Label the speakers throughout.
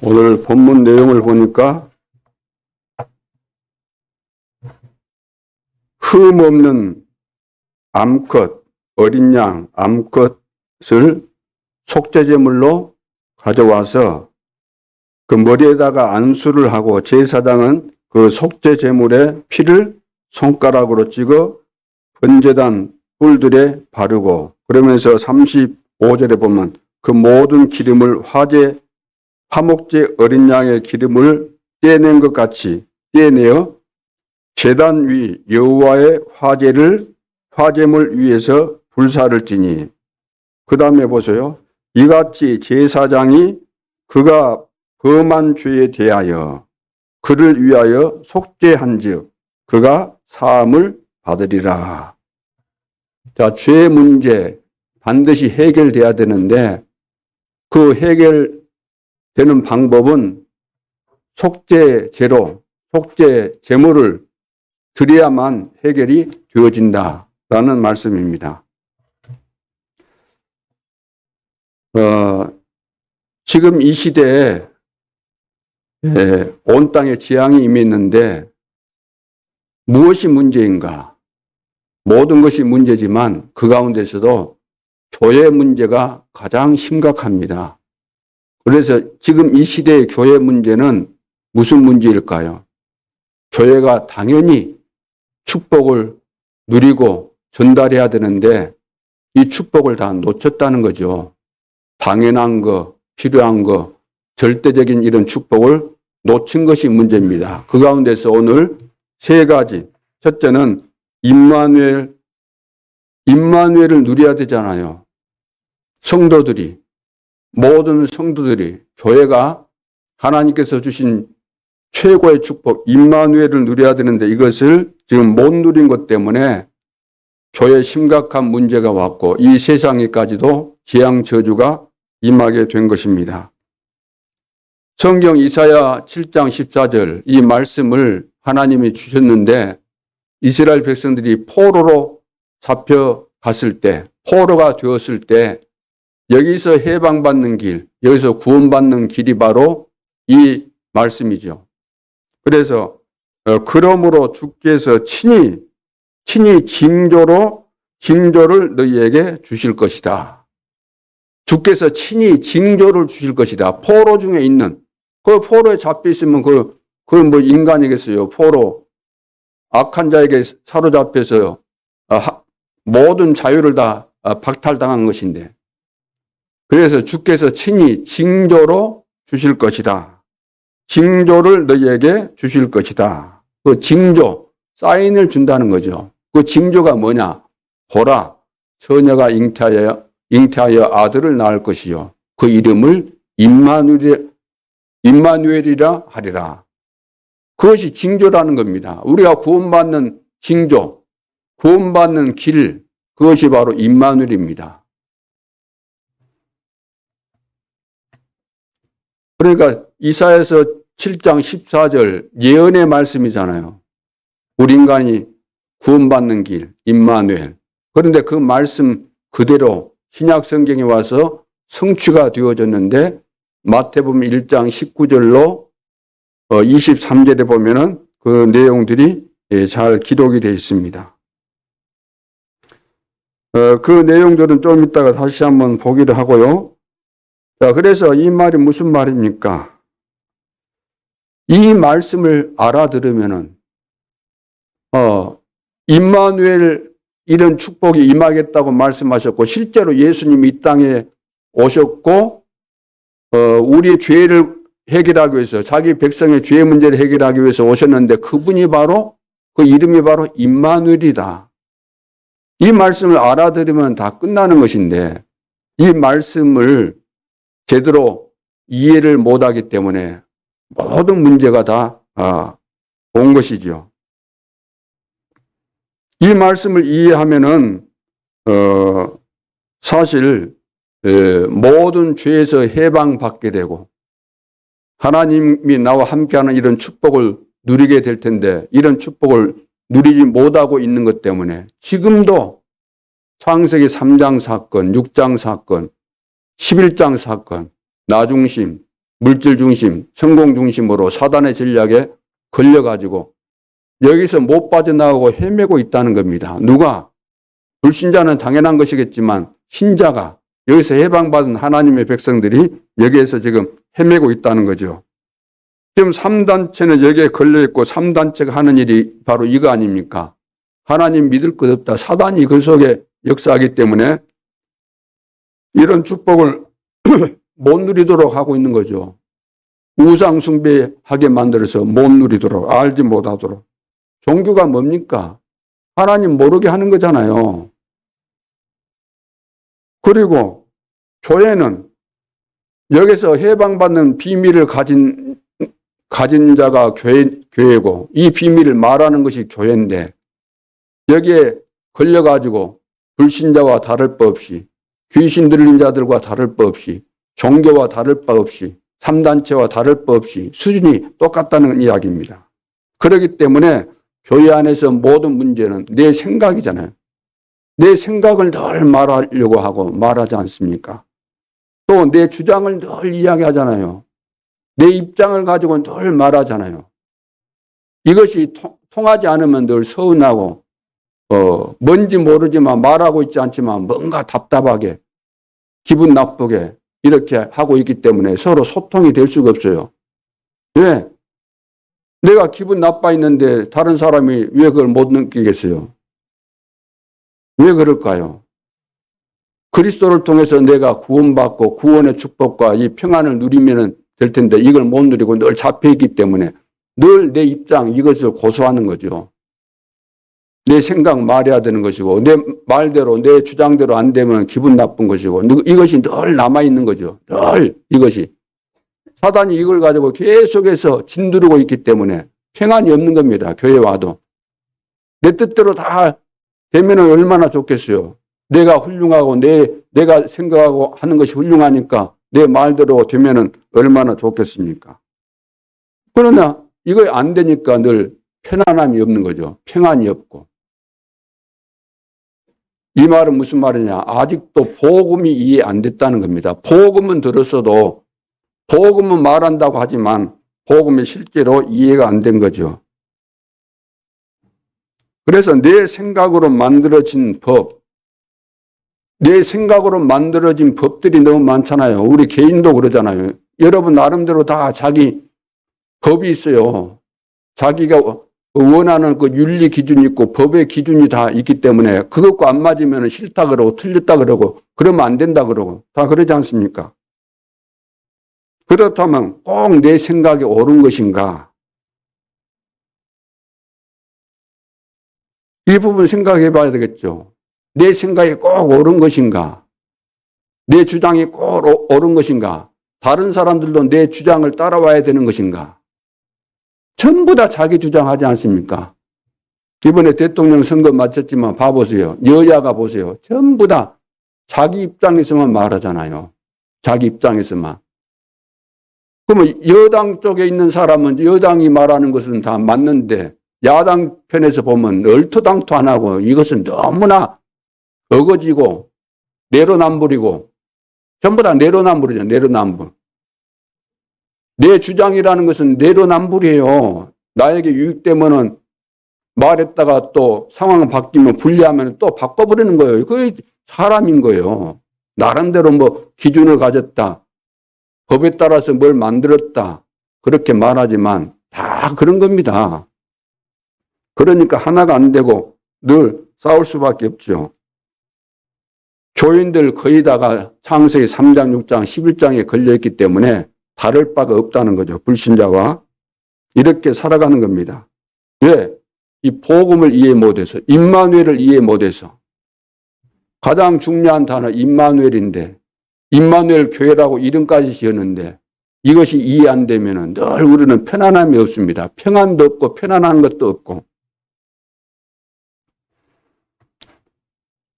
Speaker 1: 오늘 본문 내용을 보니까 흠 없는 암컷, 어린 양 암컷을 속죄제물로 가져와서 그 머리에다가 안수를 하고 제사장은 그 속죄제물의 피를 손가락으로 찍어 번제단 뿔들에 바르고, 그러면서 35절에 보면 그 모든 기름을 화목제 어린 양의 기름을 떼낸 것 같이 떼내어 제단 위 여호와의 화제물 위에서 불사를 지니, 그 다음에 보세요. 이같이 제사장이 그가 범한 죄에 대하여 그를 위하여 속죄한즉 그가 사함을 받으리라. 자, 죄 문제 반드시 해결돼야 되는데 그 해결되는 방법은 속죄제로, 속죄제물을 드려야만 해결이 되어진다라는 말씀입니다. 지금 이 시대에 온 땅에 재앙이 임했는데 무엇이 문제인가? 모든 것이 문제지만 그 가운데서도 교회 문제가 가장 심각합니다. 그래서 지금 이 시대의 교회 문제는 무슨 문제일까요? 교회가 당연히 축복을 누리고 전달해야 되는데 이 축복을 다 놓쳤다는 거죠. 당연한 거, 필요한 거, 절대적인 이런 축복을 놓친 것이 문제입니다. 그 가운데서 오늘 세 가지. 첫째는 임마누엘을 누려야 되잖아요. 성도들이, 모든 성도들이, 교회가 하나님께서 주신 최고의 축복 임마누엘을 누려야 되는데 이것을 지금 못 누린 것 때문에 교회에 심각한 문제가 왔고 이 세상에까지도 재앙 저주가 임하게 된 것입니다. 성경 이사야 7장 14절 이 말씀을 하나님이 주셨는데 이스라엘 백성들이 포로로 잡혀갔을 때, 포로가 되었을 때 여기서 해방받는 길, 여기서 구원받는 길이 바로 이 말씀이죠. 그래서 그러므로 주께서 친히 징조를 너희에게 주실 것이다. 주께서 친히 징조를 주실 것이다. 포로 중에 있는, 그 포로에 잡혀 있으면 그건 뭐 인간이겠어요. 포로, 악한 자에게 사로잡혀서 모든 자유를 다 박탈당한 것인데, 그래서 주께서 친히 징조로 주실 것이다. 징조를 너희에게 주실 것이다. 그 징조, 사인을 준다는 거죠. 그 징조가 뭐냐? 보라, 처녀가 잉태하여 아들을 낳을 것이요. 그 이름을 임마누엘이라 하리라. 그것이 징조라는 겁니다. 우리가 구원받는 징조, 구원받는 길, 그것이 바로 임마누엘입니다. 그러니까 이사야서 7장 14절 예언의 말씀이잖아요. 우리 인간이 구원받는 길, 임마누엘. 그런데 그 말씀 그대로 신약 성경에 와서 성취가 되어졌는데 마태복음 1장 19절로 23절에 보면은 그 내용들이 잘 기록이 되어 있습니다. 그 내용들은 좀 이따가 다시 한번 보기를 하고요. 자, 그래서 이 말이 무슨 말입니까? 이 말씀을 알아들으면은, 임마누엘 이런 축복이 임하겠다고 말씀하셨고, 실제로 예수님이 이 땅에 오셨고, 우리의 죄를 해결하기 위해서, 자기 백성의 죄 문제를 해결하기 위해서 오셨는데, 그분이 바로, 그 이름이 바로 임마누엘이다. 이 말씀을 알아들으면 다 끝나는 것인데, 이 말씀을 제대로 이해를 못하기 때문에 모든 문제가 다 온 것이죠. 이 말씀을 이해하면은 사실 모든 죄에서 해방받게 되고 하나님이 나와 함께하는 이런 축복을 누리게 될 텐데 이런 축복을 누리지 못하고 있는 것 때문에 지금도 창세기 3장 사건, 6장 사건, 11장 사건, 나중심, 물질 중심, 성공 중심으로 사단의 전략에 걸려가지고 여기서 못 빠져나오고 헤매고 있다는 겁니다. 누가? 불신자는 당연한 것이겠지만 신자가, 여기서 해방받은 하나님의 백성들이 여기에서 지금 헤매고 있다는 거죠. 지금 3단체는 여기에 걸려있고 3단체가 하는 일이 바로 이거 아닙니까? 하나님 믿을 것 없다. 사단이 그 속에 역사하기 때문에 이런 축복을 못 누리도록 하고 있는 거죠. 우상 숭배하게 만들어서 못 누리도록, 알지 못하도록. 종교가 뭡니까? 하나님 모르게 하는 거잖아요. 그리고 교회는 여기서 해방받는 비밀을 가진 자가 교회고 이 비밀을 말하는 것이 교회인데 여기에 걸려가지고 불신자와 다를 바 없이 귀신 들린 자들과 다를 바 없이 종교와 다를 바 없이 3단체와 다를 바 없이 수준이 똑같다는 이야기입니다. 그렇기 때문에 교회 안에서 모든 문제는 내 생각이잖아요. 내 생각을 늘 말하려고 하고 말하지 않습니까? 또 내 주장을 늘 이야기하잖아요. 내 입장을 가지고 늘 말하잖아요. 이것이 통하지 않으면 늘 서운하고 뭔지 모르지만 말하고 있지 않지만 뭔가 답답하게 기분 나쁘게 이렇게 하고 있기 때문에 서로 소통이 될 수가 없어요. 왜? 내가 기분 나빠 있는데 다른 사람이 왜 그걸 못 느끼겠어요? 왜 그럴까요? 그리스도를 통해서 내가 구원받고 구원의 축복과 이 평안을 누리면 될 텐데 이걸 못 누리고 늘 잡혀있기 때문에 늘 내 입장 이것을 고수하는 거죠. 내 생각 말해야 되는 것이고 내 말대로 내 주장대로 안 되면 기분 나쁜 것이고 이것이 늘 남아있는 거죠. 늘 이것이. 사단이 이걸 가지고 계속해서 진두르고 있기 때문에 평안이 없는 겁니다. 교회 와도. 내 뜻대로 다 되면 얼마나 좋겠어요. 내가 훌륭하고 내가 생각하고 하는 것이 훌륭하니까 내 말대로 되면 얼마나 좋겠습니까? 그러나 이거 안 되니까 늘 편안함이 없는 거죠. 평안이 없고. 이 말은 무슨 말이냐? 아직도 복음이 이해 안 됐다는 겁니다. 복음은 들었어도 복음은 말한다고 하지만 복음이 실제로 이해가 안 된 거죠. 그래서 내 생각으로 만들어진 법, 내 생각으로 만들어진 법들이 너무 많잖아요. 우리 개인도 그러잖아요. 여러분 나름대로 다 자기 법이 있어요. 자기가 원하는 그 윤리 기준이 있고 법의 기준이 다 있기 때문에 그것과 안 맞으면 싫다 그러고 틀렸다 그러고 그러면 안 된다 그러고 다 그러지 않습니까? 그렇다면 꼭 내 생각이 옳은 것인가? 이 부분 생각해 봐야 되겠죠. 내 생각이 꼭 옳은 것인가? 내 주장이 꼭 옳은 것인가? 다른 사람들도 내 주장을 따라와야 되는 것인가? 전부 다 자기 주장하지 않습니까? 이번에 대통령 선거 마쳤지만 봐보세요. 여야가 보세요. 전부 다 자기 입장에서만 말하잖아요. 자기 입장에서만. 그러면 여당 쪽에 있는 사람은 여당이 말하는 것은 다 맞는데 야당 편에서 보면 얼토당토 안 하고 이것은 너무나 어거지고 내로남불이고 전부 다 내로남불이죠. 내로남불. 내 주장이라는 것은 내로남불이에요. 나에게 유익되면은 말했다가 또 상황이 바뀌면 불리하면 또 바꿔버리는 거예요. 그게 사람인 거예요. 나름대로 뭐 기준을 가졌다. 법에 따라서 뭘 만들었다. 그렇게 말하지만 다 그런 겁니다. 그러니까 하나가 안 되고 늘 싸울 수밖에 없죠. 교인들 거의 다가 창세기 3장, 6장, 11장에 걸려있기 때문에 다를 바가 없다는 거죠. 불신자와 이렇게 살아가는 겁니다. 왜? 이 복음을 이해 못해서 임마누엘을 이해 못해서 가장 중요한 단어 임마누엘인데 임마누엘 교회라고 이름까지 지었는데 이것이 이해 안 되면 늘 우리는 편안함이 없습니다. 평안도 없고 편안한 것도 없고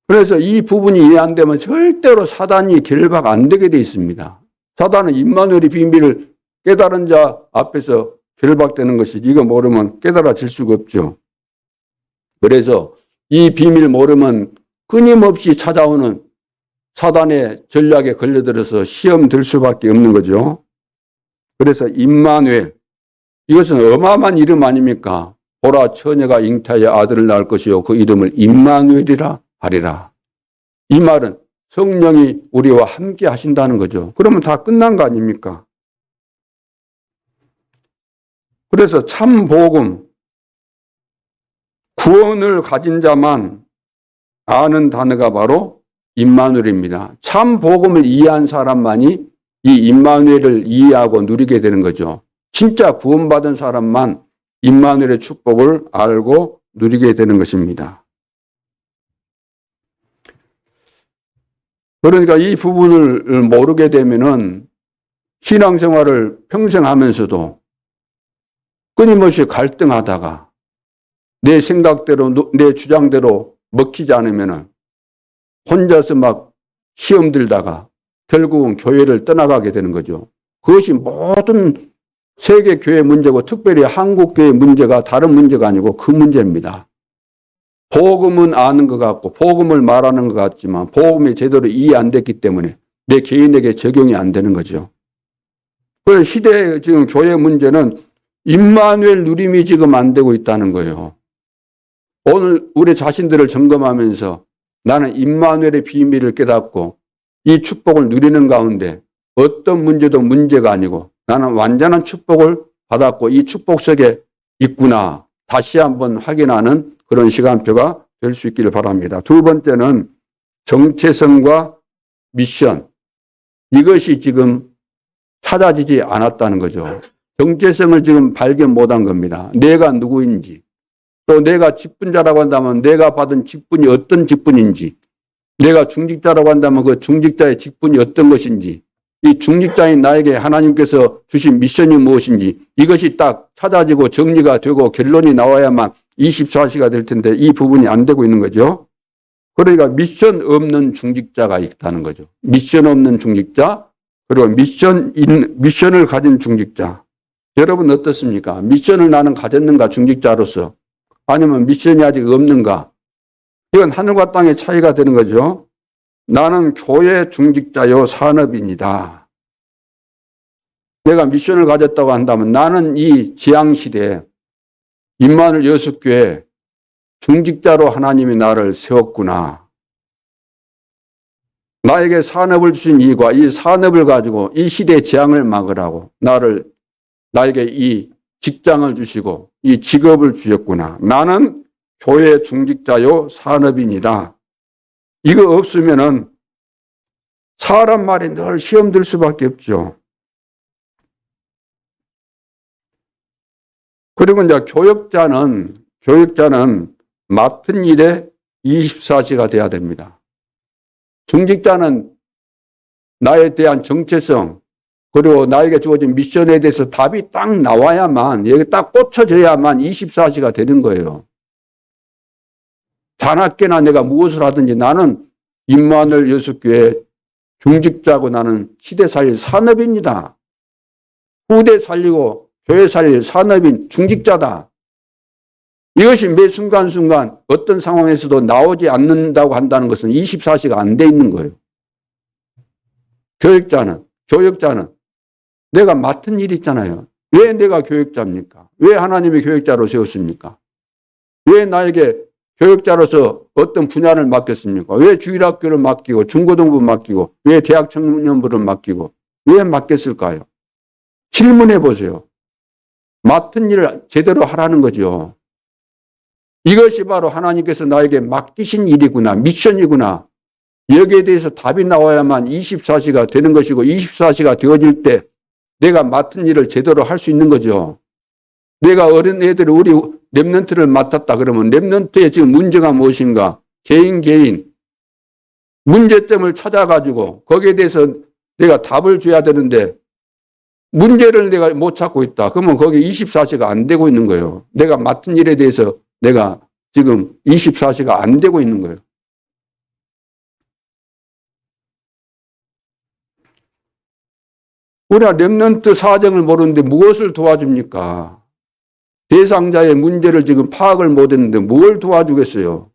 Speaker 1: 그래서 이 부분이 이해 안 되면 절대로 사단이 결박 안 되게 돼 있습니다. 사단은 임마누엘의 비밀을 깨달은 자 앞에서 결박되는 것이지 이거 모르면 깨달아질 수가 없죠. 그래서 이 비밀 모르면 끊임없이 찾아오는 사단의 전략에 걸려들어서 시험 들 수밖에 없는 거죠. 그래서 임마누엘, 이것은 어마어마한 이름 아닙니까? 보라 처녀가 잉타하여 아들을 낳을 것이요 그 이름을 임마누엘이라 하리라. 이 말은 성령이 우리와 함께 하신다는 거죠. 그러면 다 끝난 거 아닙니까? 그래서 참 복음, 구원을 가진 자만 아는 단어가 바로 임마누엘입니다. 참 복음을 이해한 사람만이 이 임마누엘을 이해하고 누리게 되는 거죠. 진짜 구원받은 사람만 임마누엘의 축복을 알고 누리게 되는 것입니다. 그러니까 이 부분을 모르게 되면은 신앙생활을 평생 하면서도 끊임없이 갈등하다가 내 생각대로, 내 주장대로 먹히지 않으면은 혼자서 막 시험 들다가 결국은 교회를 떠나가게 되는 거죠. 그것이 모든 세계 교회 문제고 특별히 한국 교회 문제가 다른 문제가 아니고 그 문제입니다. 복음은 아는 것 같고 복음을 말하는 것 같지만 복음이 제대로 이해 안 됐기 때문에 내 개인에게 적용이 안 되는 거죠. 그 시대의 지금 교회 문제는 임마누엘 누림이 지금 안 되고 있다는 거예요. 오늘 우리 자신들을 점검하면서 나는 임마누엘의 비밀을 깨닫고 이 축복을 누리는 가운데 어떤 문제도 문제가 아니고 나는 완전한 축복을 받았고 이 축복 속에 있구나 다시 한번 확인하는 그런 시간표가 될 수 있기를 바랍니다. 두 번째는 정체성과 미션. 이것이 지금 찾아지지 않았다는 거죠. 정체성을 지금 발견 못한 겁니다. 내가 누구인지, 또 내가 직분자라고 한다면 내가 받은 직분이 어떤 직분인지, 내가 중직자라고 한다면 그 중직자의 직분이 어떤 것인지, 이 중직자인 나에게 하나님께서 주신 미션이 무엇인지 이것이 딱 찾아지고 정리가 되고 결론이 나와야만 24시가 될 텐데 이 부분이 안 되고 있는 거죠. 그러니까 미션 없는 중직자가 있다는 거죠. 미션 없는 중직자, 그리고 미션을 가진 중직자. 여러분 어떻습니까? 미션을 나는 가졌는가 중직자로서, 아니면 미션이 아직 없는가? 이건 하늘과 땅의 차이가 되는 거죠. 나는 교회 중직자요 산업인이다. 내가 미션을 가졌다고 한다면 나는 이 지향시대에 임마누엘 여섯교회 중직자로 하나님이 나를 세웠구나. 나에게 산업을 주신 이가 이 산업을 가지고 이 시대의 재앙을 막으라고 나에게 이 직장을 주시고 이 직업을 주셨구나. 나는 교회 중직자요 산업인이다. 이거 없으면은 사람 말이 늘 시험 들 수밖에 없죠. 그리고 이제 교역자는 맡은 일에 24시가 돼야 됩니다. 중직자는 나에 대한 정체성, 그리고 나에게 주어진 미션에 대해서 답이 딱 나와야만, 여기 딱 꽂혀져야만 24시가 되는 거예요. 자나깨나 내가 무엇을 하든지 나는 임마누엘 여섯교회 중직자고 나는 시대 살릴 산업입니다. 후대 살리고 교회 살릴 산업인 중직자다. 이것이 매 순간순간 어떤 상황에서도 나오지 않는다고 한다는 것은 24시가 안 돼 있는 거예요. 교역자는 내가 맡은 일이 있잖아요. 왜 내가 교역자입니까? 왜 하나님이 교역자로 세웠습니까? 왜 나에게 교역자로서 어떤 분야를 맡겼습니까? 왜 주일학교를 맡기고 중고등부 맡기고 왜 대학 청년부를 맡기고 왜 맡겼을까요? 질문해 보세요. 맡은 일을 제대로 하라는 거죠. 이것이 바로 하나님께서 나에게 맡기신 일이구나, 미션이구나. 여기에 대해서 답이 나와야만 24시가 되는 것이고 24시가 되어질 때 내가 맡은 일을 제대로 할 수 있는 거죠. 내가 어린 애들이 우리 랩런트를 맡았다 그러면 랩런트의 지금 문제가 무엇인가? 개인 문제점을 찾아가지고 거기에 대해서 내가 답을 줘야 되는데 문제를 내가 못 찾고 있다. 그러면 거기 24시가 안 되고 있는 거예요. 내가 맡은 일에 대해서 내가 지금 24시가 안 되고 있는 거예요. 우리가 랩런트 사정을 모르는데 무엇을 도와줍니까? 대상자의 문제를 지금 파악을 못했는데 뭘 도와주겠어요?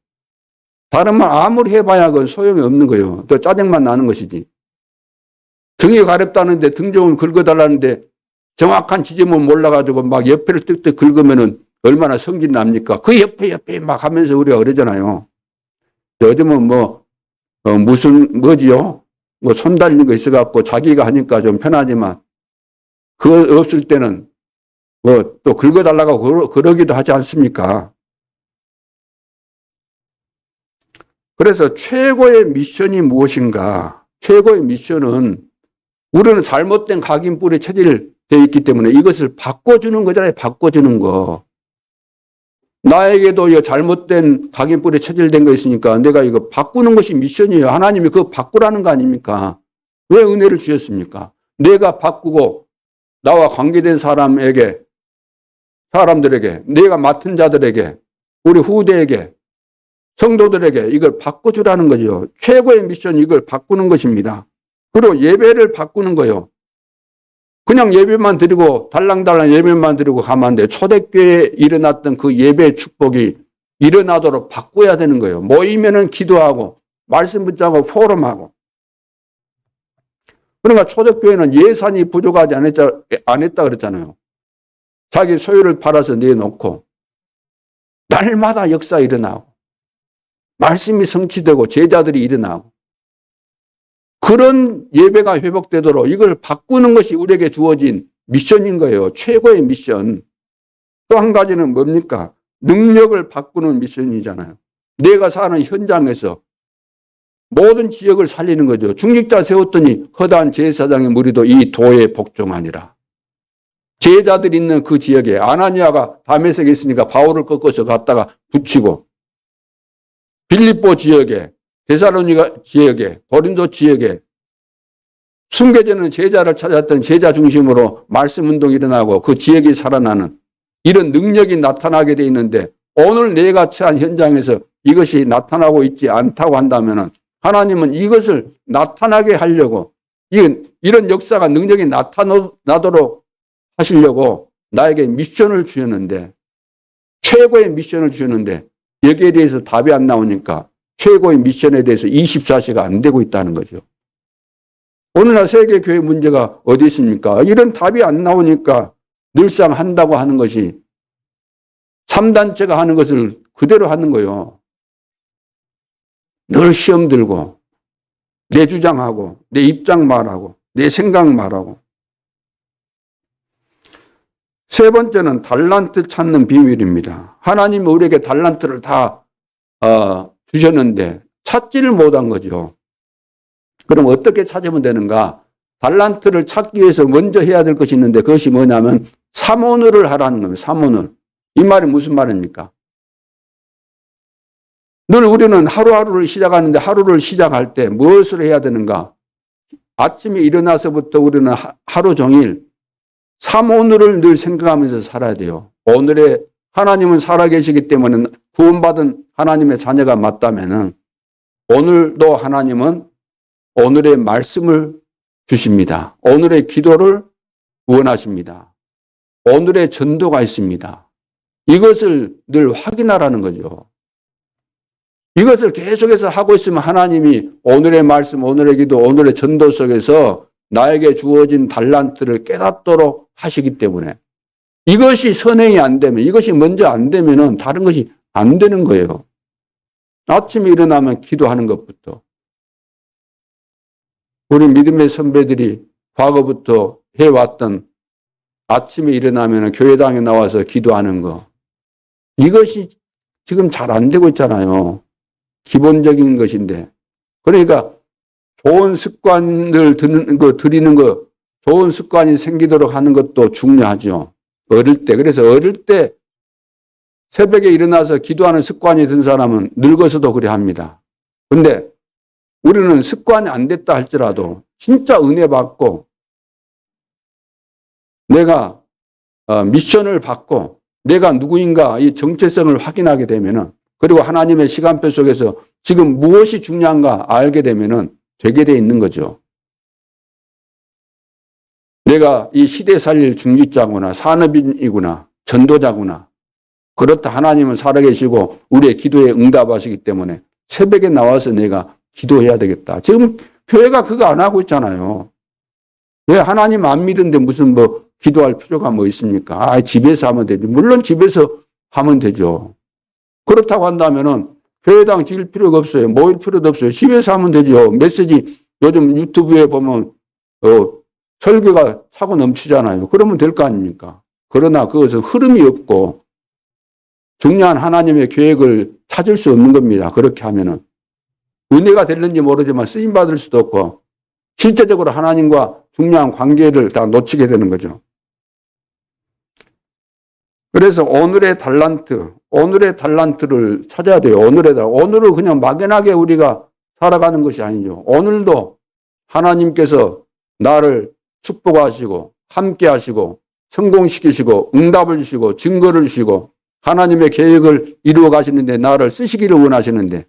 Speaker 1: 다른 말 아무리 해봐야 그건 소용이 없는 거예요. 또 짜증만 나는 것이지. 등이 가렵다는데 등 좀 긁어달라는데 정확한 지점은 몰라가지고 막 옆에를 뜩뜩 긁으면은 얼마나 성질 납니까? 그 옆에 막 하면서 우리가 그러잖아요. 요즘은 뭐지요? 뭐 손 달리는 거 있어갖고 자기가 하니까 좀 편하지만 그거 없을 때는 뭐 또 긁어달라고 그러기도 하지 않습니까? 그래서 최고의 미션이 무엇인가? 최고의 미션은 우리는 잘못된 각인뿔에 체질되어 있기 때문에 이것을 바꿔주는 거잖아요. 바꿔주는 거. 나에게도 이 잘못된 각인뿔에 체질된 거 있으니까 내가 이거 바꾸는 것이 미션이에요. 하나님이 그거 바꾸라는 거 아닙니까? 왜 은혜를 주셨습니까? 내가 바꾸고 나와 관계된 사람들에게, 내가 맡은 자들에게, 우리 후대에게, 성도들에게 이걸 바꿔주라는 거죠. 최고의 미션이 이걸 바꾸는 것입니다. 그리고 예배를 바꾸는 거예요. 그냥 예배만 드리고 달랑달랑 예배만 드리고 가면 안 돼요. 초대교회에 일어났던 그 예배의 축복이 일어나도록 바꿔야 되는 거예요. 모이면은 기도하고 말씀 붙잡고 포럼하고. 그러니까 초대교회는 예산이 부족하지 안 했다 그랬잖아요. 자기 소유를 팔아서 내놓고 날마다 역사 일어나고 말씀이 성취되고 제자들이 일어나고 그런 예배가 회복되도록 이걸 바꾸는 것이 우리에게 주어진 미션인 거예요. 최고의 미션. 또 한 가지는 뭡니까? 능력을 바꾸는 미션이잖아요. 내가 사는 현장에서 모든 지역을 살리는 거죠. 중직자 세웠더니 허다한 제사장의 무리도 이 도에 복종하니라. 제자들 있는 그 지역에 아나니아가 다메섹에 있으니까 바울을 꺾어서 갔다가 붙이고 빌립보 지역에 데살로니가 지역에 고린도 지역에 숨겨지는 제자를 찾았던 제자 중심으로 말씀 운동이 일어나고 그 지역이 살아나는 이런 능력이 나타나게 돼 있는데 오늘 내가 처한 현장에서 이것이 나타나고 있지 않다고 한다면 하나님은 이것을 나타나게 하려고 이런 역사가 능력이 나타나도록 하시려고 나에게 미션을 주셨는데 최고의 미션을 주셨는데 여기에 대해서 답이 안 나오니까 최고의 미션에 대해서 24시가 안 되고 있다는 거죠. 오늘날 세계교회 문제가 어디 있습니까? 이런 답이 안 나오니까 늘상 한다고 하는 것이 3단체가 하는 것을 그대로 하는 거예요. 늘 시험 들고 내 주장하고 내 입장 말하고 내 생각 말하고. 세 번째는 달란트 찾는 비밀입니다. 하나님이 우리에게 달란트를 다 주셨는데 찾지를 못한 거죠. 그럼 어떻게 찾으면 되는가? 달란트를 찾기 위해서 먼저 해야 될 것이 있는데 그것이 뭐냐면 사모늘을 하라는 겁니다. 사모늘. 이 말이 무슨 말입니까? 늘 우리는 하루하루를 시작하는데 하루를 시작할 때 무엇을 해야 되는가? 아침에 일어나서부터 우리는 하루 종일 사모늘을 늘 생각하면서 살아야 돼요. 오늘의 하나님은 살아계시기 때문에 구원받은 하나님의 자녀가 맞다면은 오늘도 하나님은 오늘의 말씀을 주십니다. 오늘의 기도를 원하십니다. 오늘의 전도가 있습니다. 이것을 늘 확인하라는 거죠. 이것을 계속해서 하고 있으면 하나님이 오늘의 말씀, 오늘의 기도, 오늘의 전도 속에서 나에게 주어진 달란트를 깨닫도록 하시기 때문에 이것이 선행이 안 되면, 이것이 먼저 안 되면은 다른 것이 안 되는 거예요. 아침에 일어나면 기도하는 것부터. 우리 믿음의 선배들이 과거부터 해왔던 아침에 일어나면 교회당에 나와서 기도하는 거. 이것이 지금 잘 안 되고 있잖아요. 기본적인 것인데. 그러니까 좋은 습관을 드리는 거, 좋은 습관이 생기도록 하는 것도 중요하죠. 어릴 때. 그래서 어릴 때 새벽에 일어나서 기도하는 습관이 든 사람은 늙어서도 그래 합니다. 근데 우리는 습관이 안 됐다 할지라도 진짜 은혜 받고 내가 미션을 받고 내가 누구인가 이 정체성을 확인하게 되면은 그리고 하나님의 시간표 속에서 지금 무엇이 중요한가 알게 되면은 되게 돼 있는 거죠. 내가 이 시대 살릴 중직자구나, 산업인이구나, 전도자구나. 그렇다 하나님은 살아계시고 우리의 기도에 응답하시기 때문에 새벽에 나와서 내가 기도해야 되겠다. 지금 교회가 그거 안 하고 있잖아요. 왜 하나님 안 믿는데 무슨 기도할 필요가 뭐 있습니까? 집에서 하면 되지. 물론 집에서 하면 되죠. 그렇다고 한다면은 교회당 지을 필요가 없어요. 모일 필요도 없어요. 집에서 하면 되죠. 메시지 요즘 유튜브에 보면 설교가 차고 넘치잖아요. 그러면 될 거 아닙니까? 그러나 그것은 흐름이 없고 중요한 하나님의 계획을 찾을 수 없는 겁니다. 그렇게 하면은 은혜가 될는지 모르지만 쓰임 받을 수도 없고 실제적으로 하나님과 중요한 관계를 다 놓치게 되는 거죠. 그래서 오늘의 달란트를 찾아야 돼요. 오늘을 그냥 막연하게 우리가 살아가는 것이 아니죠. 오늘도 하나님께서 나를 축복하시고 함께 하시고 성공시키시고 응답을 주시고 증거를 주시고 하나님의 계획을 이루어 가시는데 나를 쓰시기를 원하시는데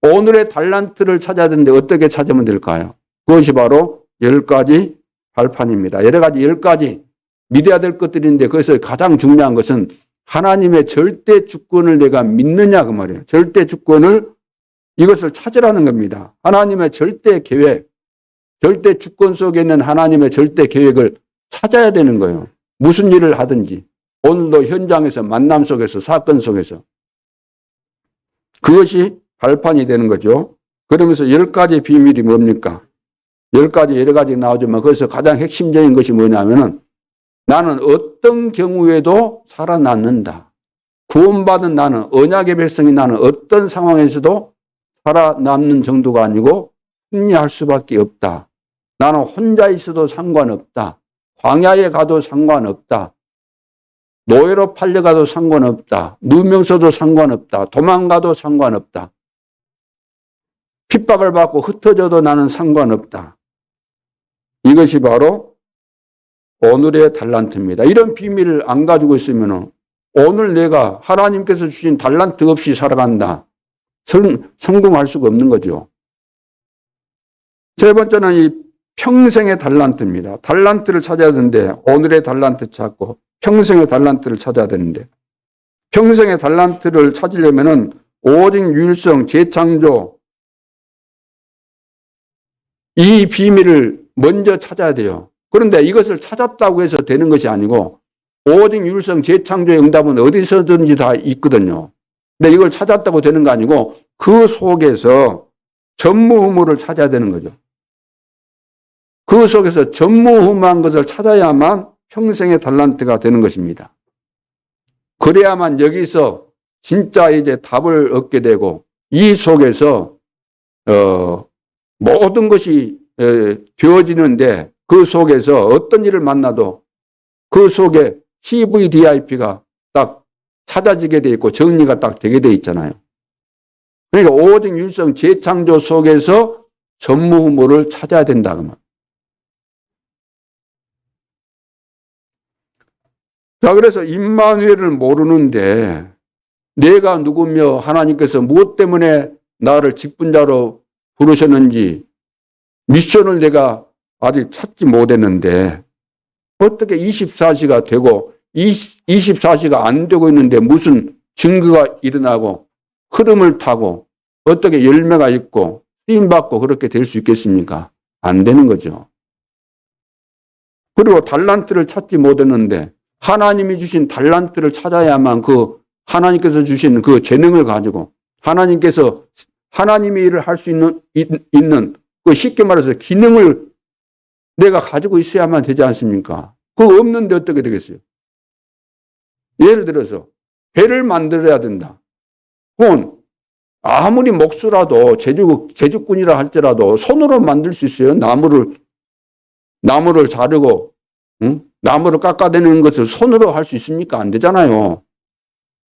Speaker 1: 오늘의 달란트를 찾아야 되는데 어떻게 찾으면 될까요? 그것이 바로 10가지 발판입니다. 여러 가지 10가지 믿어야 될 것들인데 그래서 가장 중요한 것은 하나님의 절대 주권을 내가 믿느냐 그 말이에요. 절대 주권을 이것을 찾으라는 겁니다. 하나님의 절대 계획, 절대 주권 속에 있는 하나님의 절대 계획을 찾아야 되는 거예요. 무슨 일을 하든지 오늘도 현장에서 만남 속에서 사건 속에서 그것이 발판이 되는 거죠. 그러면서 10가지 비밀이 뭡니까? 10가지 여러 가지 나오지만 거기서 가장 핵심적인 것이 뭐냐면은 나는 어떤 경우에도 살아남는다. 구원받은 나는 언약의 백성이 나는 어떤 상황에서도 살아남는 정도가 아니고 승리할 수밖에 없다. 나는 혼자 있어도 상관없다. 광야에 가도 상관없다. 노예로 팔려가도 상관없다. 누명서도 상관없다. 도망가도 상관없다. 핍박을 받고 흩어져도 나는 상관없다. 이것이 바로 오늘의 달란트입니다. 이런 비밀을 안 가지고 있으면 오늘 내가 하나님께서 주신 달란트 없이 살아간다. 성공할 수가 없는 거죠. 세 번째는 이 평생의 달란트입니다. 달란트를 찾아야 되는데 오늘의 달란트 찾고 평생의 달란트를 찾아야 되는데 평생의 달란트를 찾으려면은 오직 유일성, 재창조 이 비밀을 먼저 찾아야 돼요. 그런데 이것을 찾았다고 해서 되는 것이 아니고 오직 유일성, 재창조의 응답은 어디서든지 다 있거든요. 근데 이걸 찾았다고 되는 거 아니고 그 속에서 전무후무를 찾아야 되는 거죠. 그 속에서 전무후무한 것을 찾아야만 평생의 달란트가 되는 것입니다. 그래야만 여기서 진짜 이제 답을 얻게 되고 이 속에서 모든 것이 되어지는데 그 속에서 어떤 일을 만나도 그 속에 CVDIP가 딱 찾아지게 돼 있고 정리가 딱 되게 돼 있잖아요. 그러니까 오직 유일성 재창조 속에서 전무후무를 찾아야 된다. 자, 그래서 임마누엘을 모르는데 내가 누구며 하나님께서 무엇 때문에 나를 직분자로 부르셨는지 미션을 내가 아직 찾지 못했는데 어떻게 24시가 되고 24시가 안 되고 있는데 무슨 증거가 일어나고 흐름을 타고 어떻게 열매가 있고 쓰임받고 그렇게 될 수 있겠습니까? 안 되는 거죠. 그리고 달란트를 찾지 못했는데 하나님이 주신 달란트를 찾아야만 그 하나님께서 주신 그 재능을 가지고 하나님의 일을 할 수 있는 그 쉽게 말해서 기능을 내가 가지고 있어야만 되지 않습니까? 그거 없는데 어떻게 되겠어요? 예를 들어서 배를 만들어야 된다. 그건 아무리 목수라도 제주꾼이라 할지라도 손으로 만들 수 있어요. 나무를 자르고 나무를 깎아내는 것을 손으로 할 수 있습니까? 안 되잖아요.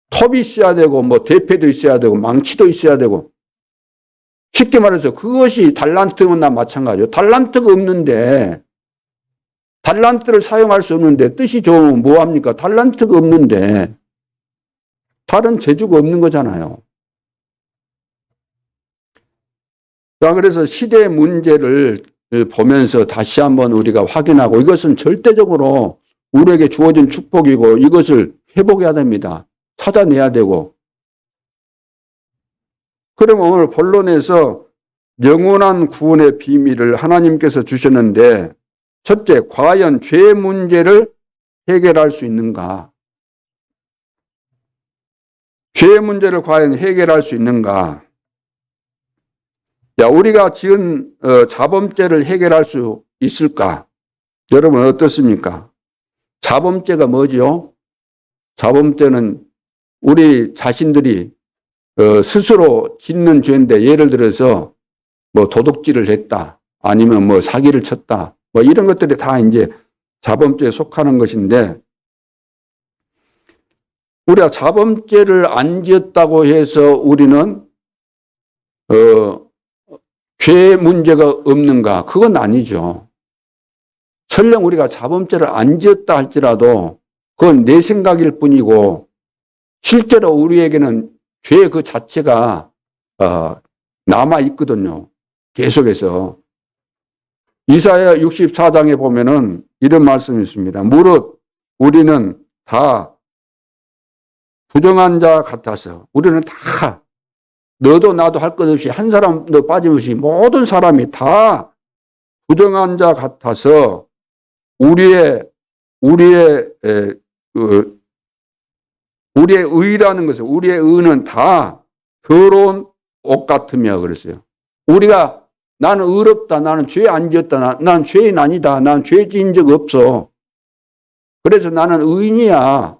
Speaker 1: 톱이 있어야 되고 뭐 대패도 있어야 되고 망치도 있어야 되고 쉽게 말해서 그것이 달란트나 마찬가지예요. 달란트가 없는데 달란트를 사용할 수 없는데 뜻이 좋으면 뭐합니까? 달란트가 없는데 다른 재주가 없는 거잖아요. 자, 그래서 시대의 문제를 보면서 다시 한번 우리가 확인하고 이것은 절대적으로 우리에게 주어진 축복이고 이것을 회복해야 됩니다. 찾아내야 되고. 그러면 오늘 본론에서 영원한 구원의 비밀을 하나님께서 주셨는데 첫째, 과연 죄 문제를 해결할 수 있는가? 죄의 문제를 과연 해결할 수 있는가? 야, 우리가 지은 자범죄를 해결할 수 있을까? 여러분 어떻습니까? 자범죄가 뭐죠? 자범죄는 우리 자신들이 스스로 짓는 죄인데, 예를 들어서 뭐 도둑질을 했다, 아니면 뭐 사기를 쳤다, 뭐 이런 것들이 다 이제 자범죄에 속하는 것인데, 우리가 자범죄를 안 지었다고 해서 우리는 죄 문제가 없는가? 그건 아니죠. 설령 우리가 자범죄를 안 지었다 할지라도 그건 내 생각일 뿐이고, 실제로 우리에게는 죄 그 자체가 남아 있거든요. 계속해서. 이사야 64장에 보면은 이런 말씀이 있습니다. 무릇 우리는 다 부정한 자 같아서, 우리는 다 너도 나도 할 것 없이 한 사람도 빠짐없이 모든 사람이 다 부정한 자 같아서 우리의 의라는 것은, 우리의 의는 다 더러운 옷 같으며 그랬어요. 우리가 나는 의롭다, 나는 죄 안 지었다, 난 죄인 아니다, 난 죄 지은 적 없어, 그래서 나는 의인이야.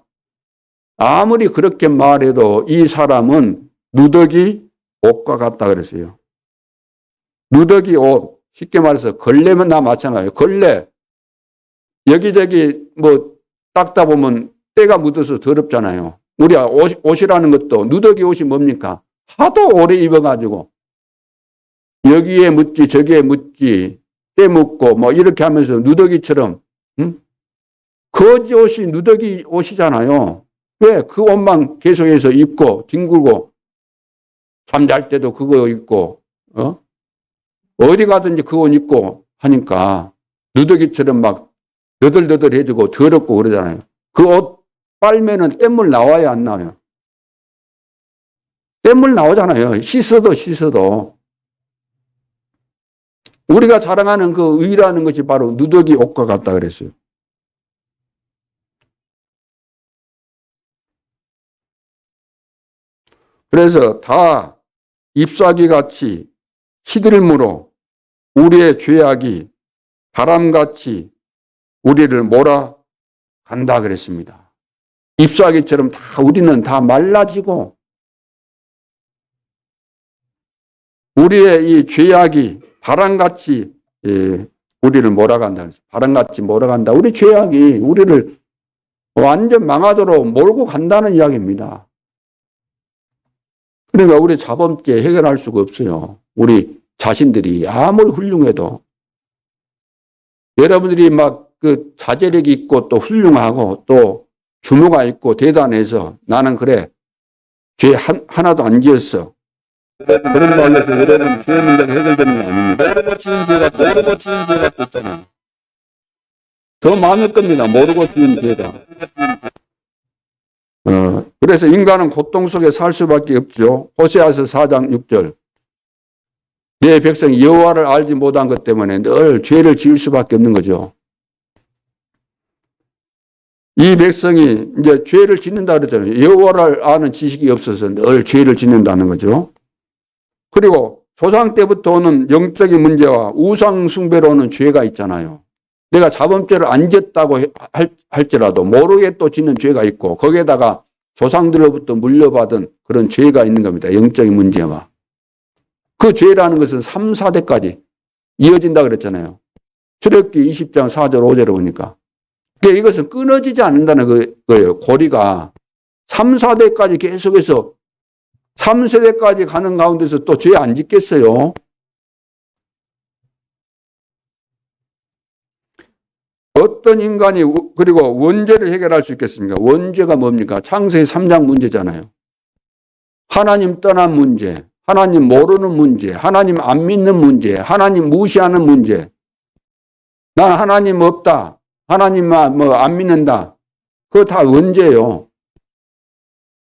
Speaker 1: 아무리 그렇게 말해도 이 사람은 누더기 옷과 같다 그랬어요. 누더기 옷, 쉽게 말해서 걸레면 나 마찬가지예요. 걸레 여기저기 뭐 닦다 보면 때가 묻어서 더럽잖아요. 우리가 옷이라는 것도, 누더기 옷이 뭡니까? 하도 오래 입어가지고 여기에 묻지 저기에 묻지 때 묻고 뭐 이렇게 하면서 누더기처럼, 거지 옷이 누더기 옷이잖아요. 왜? 그 옷만 계속해서 입고 뒹굴고 잠잘 때도 그거 입고 어디 가든지 그 옷 입고 하니까 누더기처럼 막 너덜너덜해지고 더럽고 그러잖아요. 그 옷 빨면은 뗏물 나와야 안 나와요? 뗏물 나오잖아요. 씻어도. 우리가 자랑하는 그 의라는 것이 바로 누더기 옷과 같다 그랬어요. 그래서 다 잎사귀 같이 시들므로 우리의 죄악이 바람같이 우리를 몰아간다 그랬습니다. 잎사귀처럼 다 우리는 다 말라지고, 우리의 이 죄악이 바람같이 우리를 몰아간다 그랬어요. 바람같이 몰아간다. 우리 죄악이 우리를 완전 망하도록 몰고 간다는 이야기입니다. 그러니까 우리 자범죄 해결할 수가 없어요. 우리 자신들이 아무리 훌륭해도. 여러분들이 막 그 자제력이 있고 또 훌륭하고 또 규모가 있고 대단해서 나는 그래 죄 하나도 안 지었어, 그런 말로 해서 여러분 죄 문제가 해결되는 게 아닙니다. 모르고 지은 죄가 또 있잖아요. 더 많을 겁니다. 모르고 지은 죄가. 그래서 인간은 고통 속에 살 수밖에 없죠. 호세아서 4장 6절. 내 백성이 여호와를 알지 못한 것 때문에 늘 죄를 지을 수밖에 없는 거죠. 이 백성이 이제 죄를 짓는다 그랬잖아요. 여호와를 아는 지식이 없어서 늘 죄를 짓는다는 거죠. 그리고 조상 때부터 오는 영적인 문제와 우상 숭배로 오는 죄가 있잖아요. 내가 자범죄를 안 짓다고 할지라도 모르게 또 짓는 죄가 있고, 거기에다가 조상들로부터 물려받은 그런 죄가 있는 겁니다. 영적인 문제와. 그 죄라는 것은 3, 4대까지 이어진다 그랬잖아요. 출애굽기 20장 4절 5절을 보니까. 그러니까 이것은 끊어지지 않는다는 거예요. 고리가 3, 4대까지 계속해서 3세대까지 가는 가운데서 또 죄 안 짓겠어요? 어떤 인간이 그리고 원죄를 해결할 수 있겠습니까? 원죄가 뭡니까? 창세기 3장 문제잖아요. 하나님 떠난 문제, 하나님 모르는 문제, 하나님 안 믿는 문제, 하나님 무시하는 문제. 난 하나님 없다, 하나님만 뭐 안 믿는다. 그거 다 원죄예요.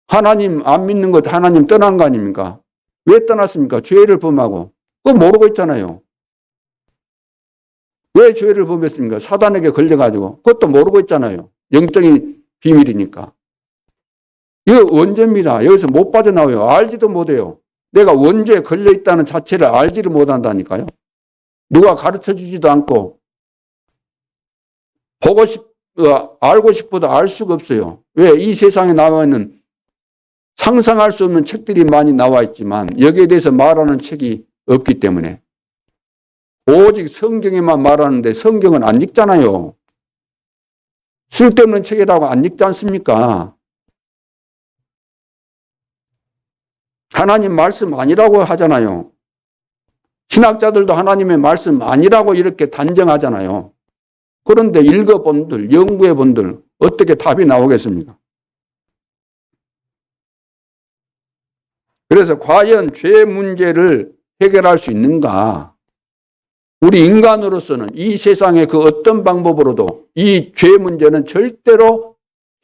Speaker 1: 하나님 안 믿는 것, 하나님 떠난 거 아닙니까? 왜 떠났습니까? 죄를 범하고. 그거 모르고 있잖아요. 왜 죄를 범했습니까? 사단에게 걸려가지고. 그것도 모르고 있잖아요. 영적인 비밀이니까. 이거 원죄입니다. 여기서 못 빠져나와요. 알지도 못해요. 내가 원죄에 걸려있다는 자체를 알지를 못한다니까요. 누가 가르쳐 주지도 않고 알고 싶어도 알 수가 없어요. 왜? 이 세상에 나와 있는 상상할 수 없는 책들이 많이 나와 있지만 여기에 대해서 말하는 책이 없기 때문에 오직 성경에만 말하는데 성경은 안 읽잖아요. 쓸데없는 책이라고 안 읽지 않습니까? 하나님 말씀 아니라고 하잖아요. 신학자들도 하나님의 말씀 아니라고 이렇게 단정하잖아요. 그런데 읽어본들, 연구해본들 어떻게 답이 나오겠습니까? 그래서 과연 죄 문제를 해결할 수 있는가? 우리 인간으로서는 이 세상의 그 어떤 방법으로도 이 죄 문제는 절대로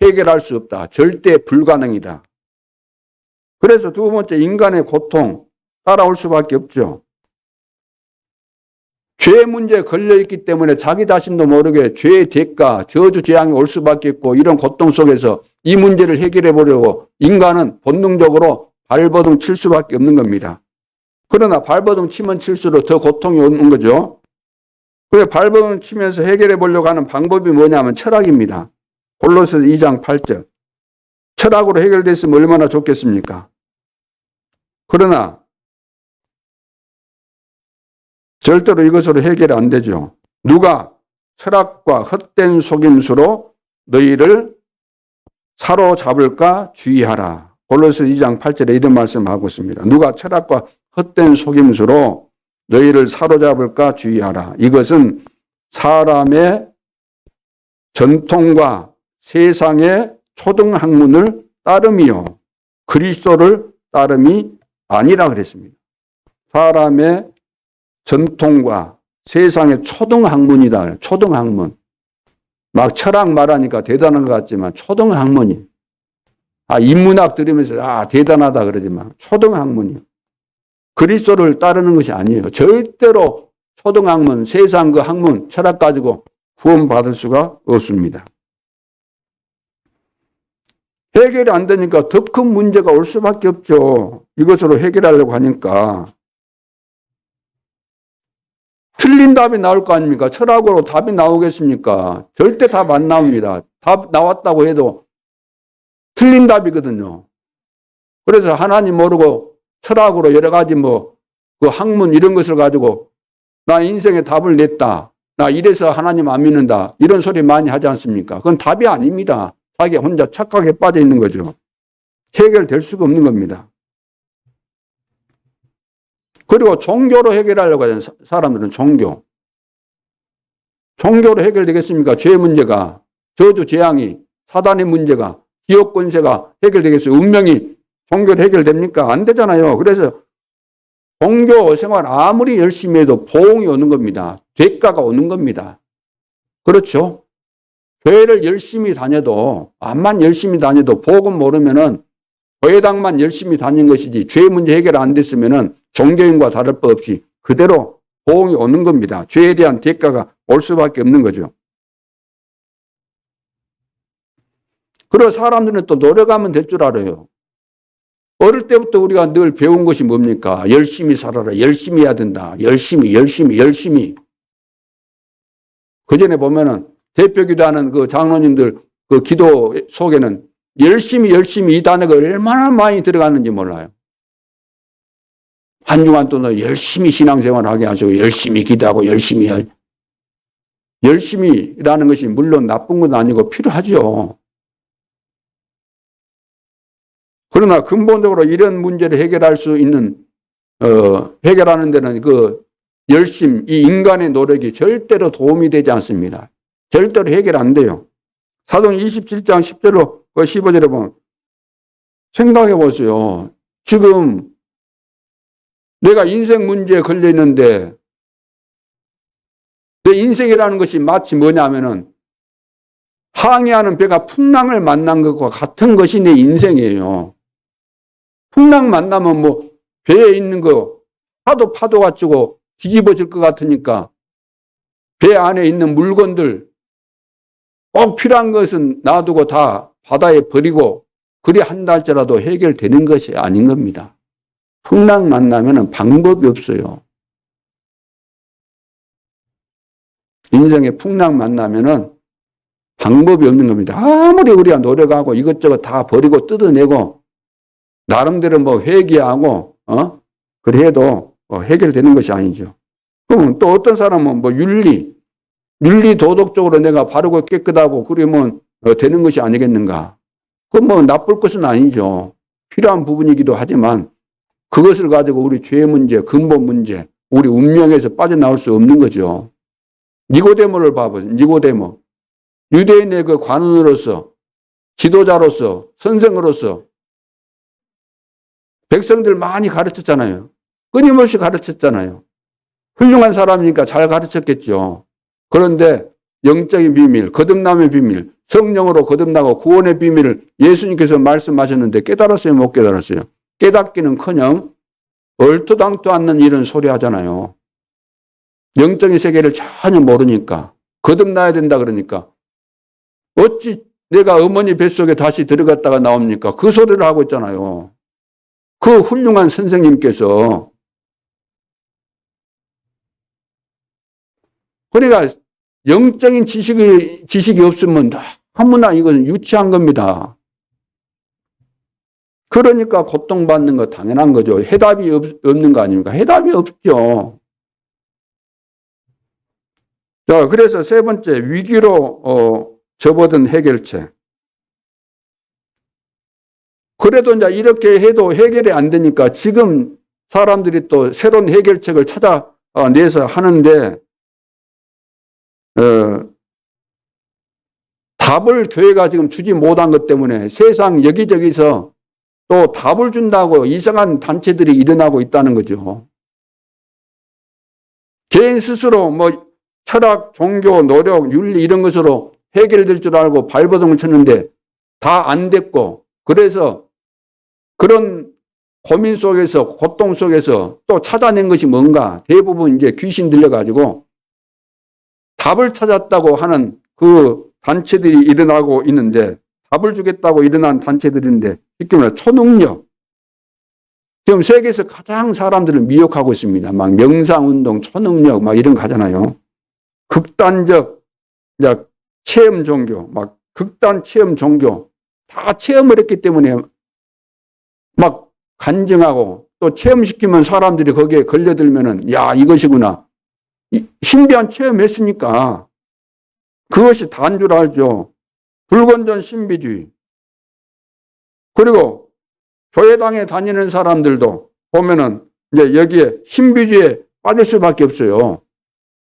Speaker 1: 해결할 수 없다. 절대 불가능이다. 그래서 두 번째, 인간의 고통 따라올 수밖에 없죠. 죄 문제에 걸려있기 때문에 자기 자신도 모르게 죄의 대가, 저주 재앙이 올 수밖에 없고 이런 고통 속에서 이 문제를 해결해 보려고 인간은 본능적으로 발버둥 칠 수밖에 없는 겁니다. 그러나 발버둥 치면 칠수록 더 고통이 오는 거죠. 그래서 발버둥 치면서 해결해 보려고 하는 방법이 뭐냐면 철학입니다. 골로새 2장 8절. 철학으로 해결됐으면 얼마나 좋겠습니까? 그러나 절대로 이것으로 해결이 안 되죠. 누가 철학과 헛된 속임수로 너희를 사로잡을까 주의하라. 골로새 2장 8절에 이런 말씀하고 있습니다. 누가 철학과 헛된 속임수로 너희를 사로잡을까 주의하라. 이것은 사람의 전통과 세상의 초등학문을 따름이요. 그리스도를 따름이 아니라 그랬습니다. 사람의 전통과 세상의 초등학문이다. 초등학문. 막 철학 말하니까 대단한 것 같지만 초등학문이. 인문학 들으면서 대단하다 그러지만 초등학문이요. 그리스도를 따르는 것이 아니에요. 절대로 초등학문, 세상 그 학문, 철학 가지고 구원받을 수가 없습니다. 해결이 안 되니까 더 큰 문제가 올 수밖에 없죠. 이것으로 해결하려고 하니까. 틀린 답이 나올 거 아닙니까? 철학으로 답이 나오겠습니까? 절대 답 안 나옵니다. 답 나왔다고 해도 틀린 답이거든요. 그래서 하나님 모르고 철학으로 여러 가지 그 학문 이런 것을 가지고 나 인생에 답을 냈다. 나 이래서 하나님 안 믿는다. 이런 소리 많이 하지 않습니까? 그건 답이 아닙니다. 자기 혼자 착각에 빠져 있는 거죠. 해결될 수가 없는 겁니다. 그리고 종교로 해결하려고 하는 사람들은 종교로 해결되겠습니까? 죄 문제가, 저주 재앙이, 사단의 문제가, 기업 권세가 해결되겠어요? 운명이 종교로 해결됩니까? 안 되잖아요. 그래서 종교 생활 아무리 열심히 해도 보응이 오는 겁니다. 대가가 오는 겁니다. 그렇죠? 교회를 열심히 다녀도, 암만 열심히 다녀도 복음 모르면은 교회당만 열심히 다닌 것이지 죄 문제 해결 안 됐으면은 종교인과 다를 바 없이 그대로 보응이 오는 겁니다. 죄에 대한 대가가 올 수밖에 없는 거죠. 그리고 사람들은 또 노력하면 될 줄 알아요. 어릴 때부터 우리가 늘 배운 것이 뭡니까? 열심히 살아라. 열심히 해야 된다. 열심히. 그 전에 보면은 대표기도하는 그 장로님들 그 기도 속에는 열심히 이 단어가 얼마나 많이 들어갔는지 몰라요. 한 주간 동안 열심히 신앙생활을 하게 하시고 열심히 기도하고 열심히 해야. 열심히라는 것이 물론 나쁜 건 아니고 필요하죠. 그러나 근본적으로 이런 문제를 해결할 수 있는 해결하는 데는 그 열심, 이 인간의 노력이 절대로 도움이 되지 않습니다. 절대로 해결 안 돼요. 사도행 27장 10절로 15절에 보면 생각해 보세요. 지금 내가 인생 문제에 걸려 있는데 내 인생이라는 것이 마치 뭐냐면은 항해하는 배가 풍랑을 만난 것과 같은 것이 내 인생이에요. 풍랑 만나면 배에 있는 거 파도가 치고 뒤집어질 것 같으니까 배 안에 있는 물건들 꼭 필요한 것은 놔두고 다 바다에 버리고 그리 한다 할지라도 해결되는 것이 아닌 겁니다. 풍랑 만나면 방법이 없어요. 인생에 풍랑 만나면 방법이 없는 겁니다. 아무리 우리가 노력하고 이것저것 다 버리고 뜯어내고 나름대로 뭐 회개하고 그래도 해결되는 것이 아니죠. 그럼 또 어떤 사람은 뭐 윤리 도덕적으로 내가 바르고 깨끗하고 그러면 되는 것이 아니겠는가? 그건 뭐 나쁠 것은 아니죠. 필요한 부분이기도 하지만 그것을 가지고 우리 죄 문제, 근본 문제, 우리 운명에서 빠져나올 수 없는 거죠. 니고데모를 봐보세요. 니고데모. 유대인의 그 관원으로서, 지도자로서, 선생으로서 백성들 많이 가르쳤잖아요. 끊임없이 가르쳤잖아요. 훌륭한 사람이니까 잘 가르쳤겠죠. 그런데 영적인 비밀, 거듭남의 비밀, 성령으로 거듭나고 구원의 비밀을 예수님께서 말씀하셨는데 깨달았어요, 못 깨달았어요? 깨닫기는커녕 얼토당토 않는 이런 소리 하잖아요. 영적인 세계를 전혀 모르니까 거듭나야 된다 그러니까 어찌 내가 어머니 뱃속에 다시 들어갔다가 나옵니까? 그 소리를 하고 있잖아요. 그 훌륭한 선생님께서. 그러니까 영적인 지식이 없으면 아무나 이건 유치한 겁니다. 그러니까 고통받는 거 당연한 거죠. 해답이 없는 거 아닙니까? 해답이 없죠. 자, 그래서 세 번째, 위기로 접어든 해결책. 그래도 이제 이렇게 해도 해결이 안 되니까 지금 사람들이 또 새로운 해결책을 찾아내서 하는데, 답을 교회가 지금 주지 못한 것 때문에 세상 여기저기서 또 답을 준다고 이상한 단체들이 일어나고 있다는 거죠. 개인 스스로 뭐 철학, 종교, 노력, 윤리 이런 것으로 해결될 줄 알고 발버둥을 쳤는데 다 안 됐고, 그래서 그런 고민 속에서, 고통 속에서 또 찾아낸 것이 뭔가? 대부분 이제 귀신 들려가지고 답을 찾았다고 하는 그 단체들이 일어나고 있는데, 답을 주겠다고 일어난 단체들인데, 쉽게 말해 초능력. 지금 세계에서 가장 사람들을 미혹하고 있습니다. 막 명상운동, 초능력 막 이런 거 하잖아요. 극단적 체험 종교, 막 극단 체험 종교. 다 체험을 했기 때문에 막 간증하고 또 체험시키면 사람들이 거기에 걸려들면은 야, 이것이구나. 신비한 체험했으니까 그것이 다인 줄 알죠. 불건전 신비주의. 그리고 교회당에 다니는 사람들도 보면은 이제 여기에 신비주의에 빠질 수밖에 없어요.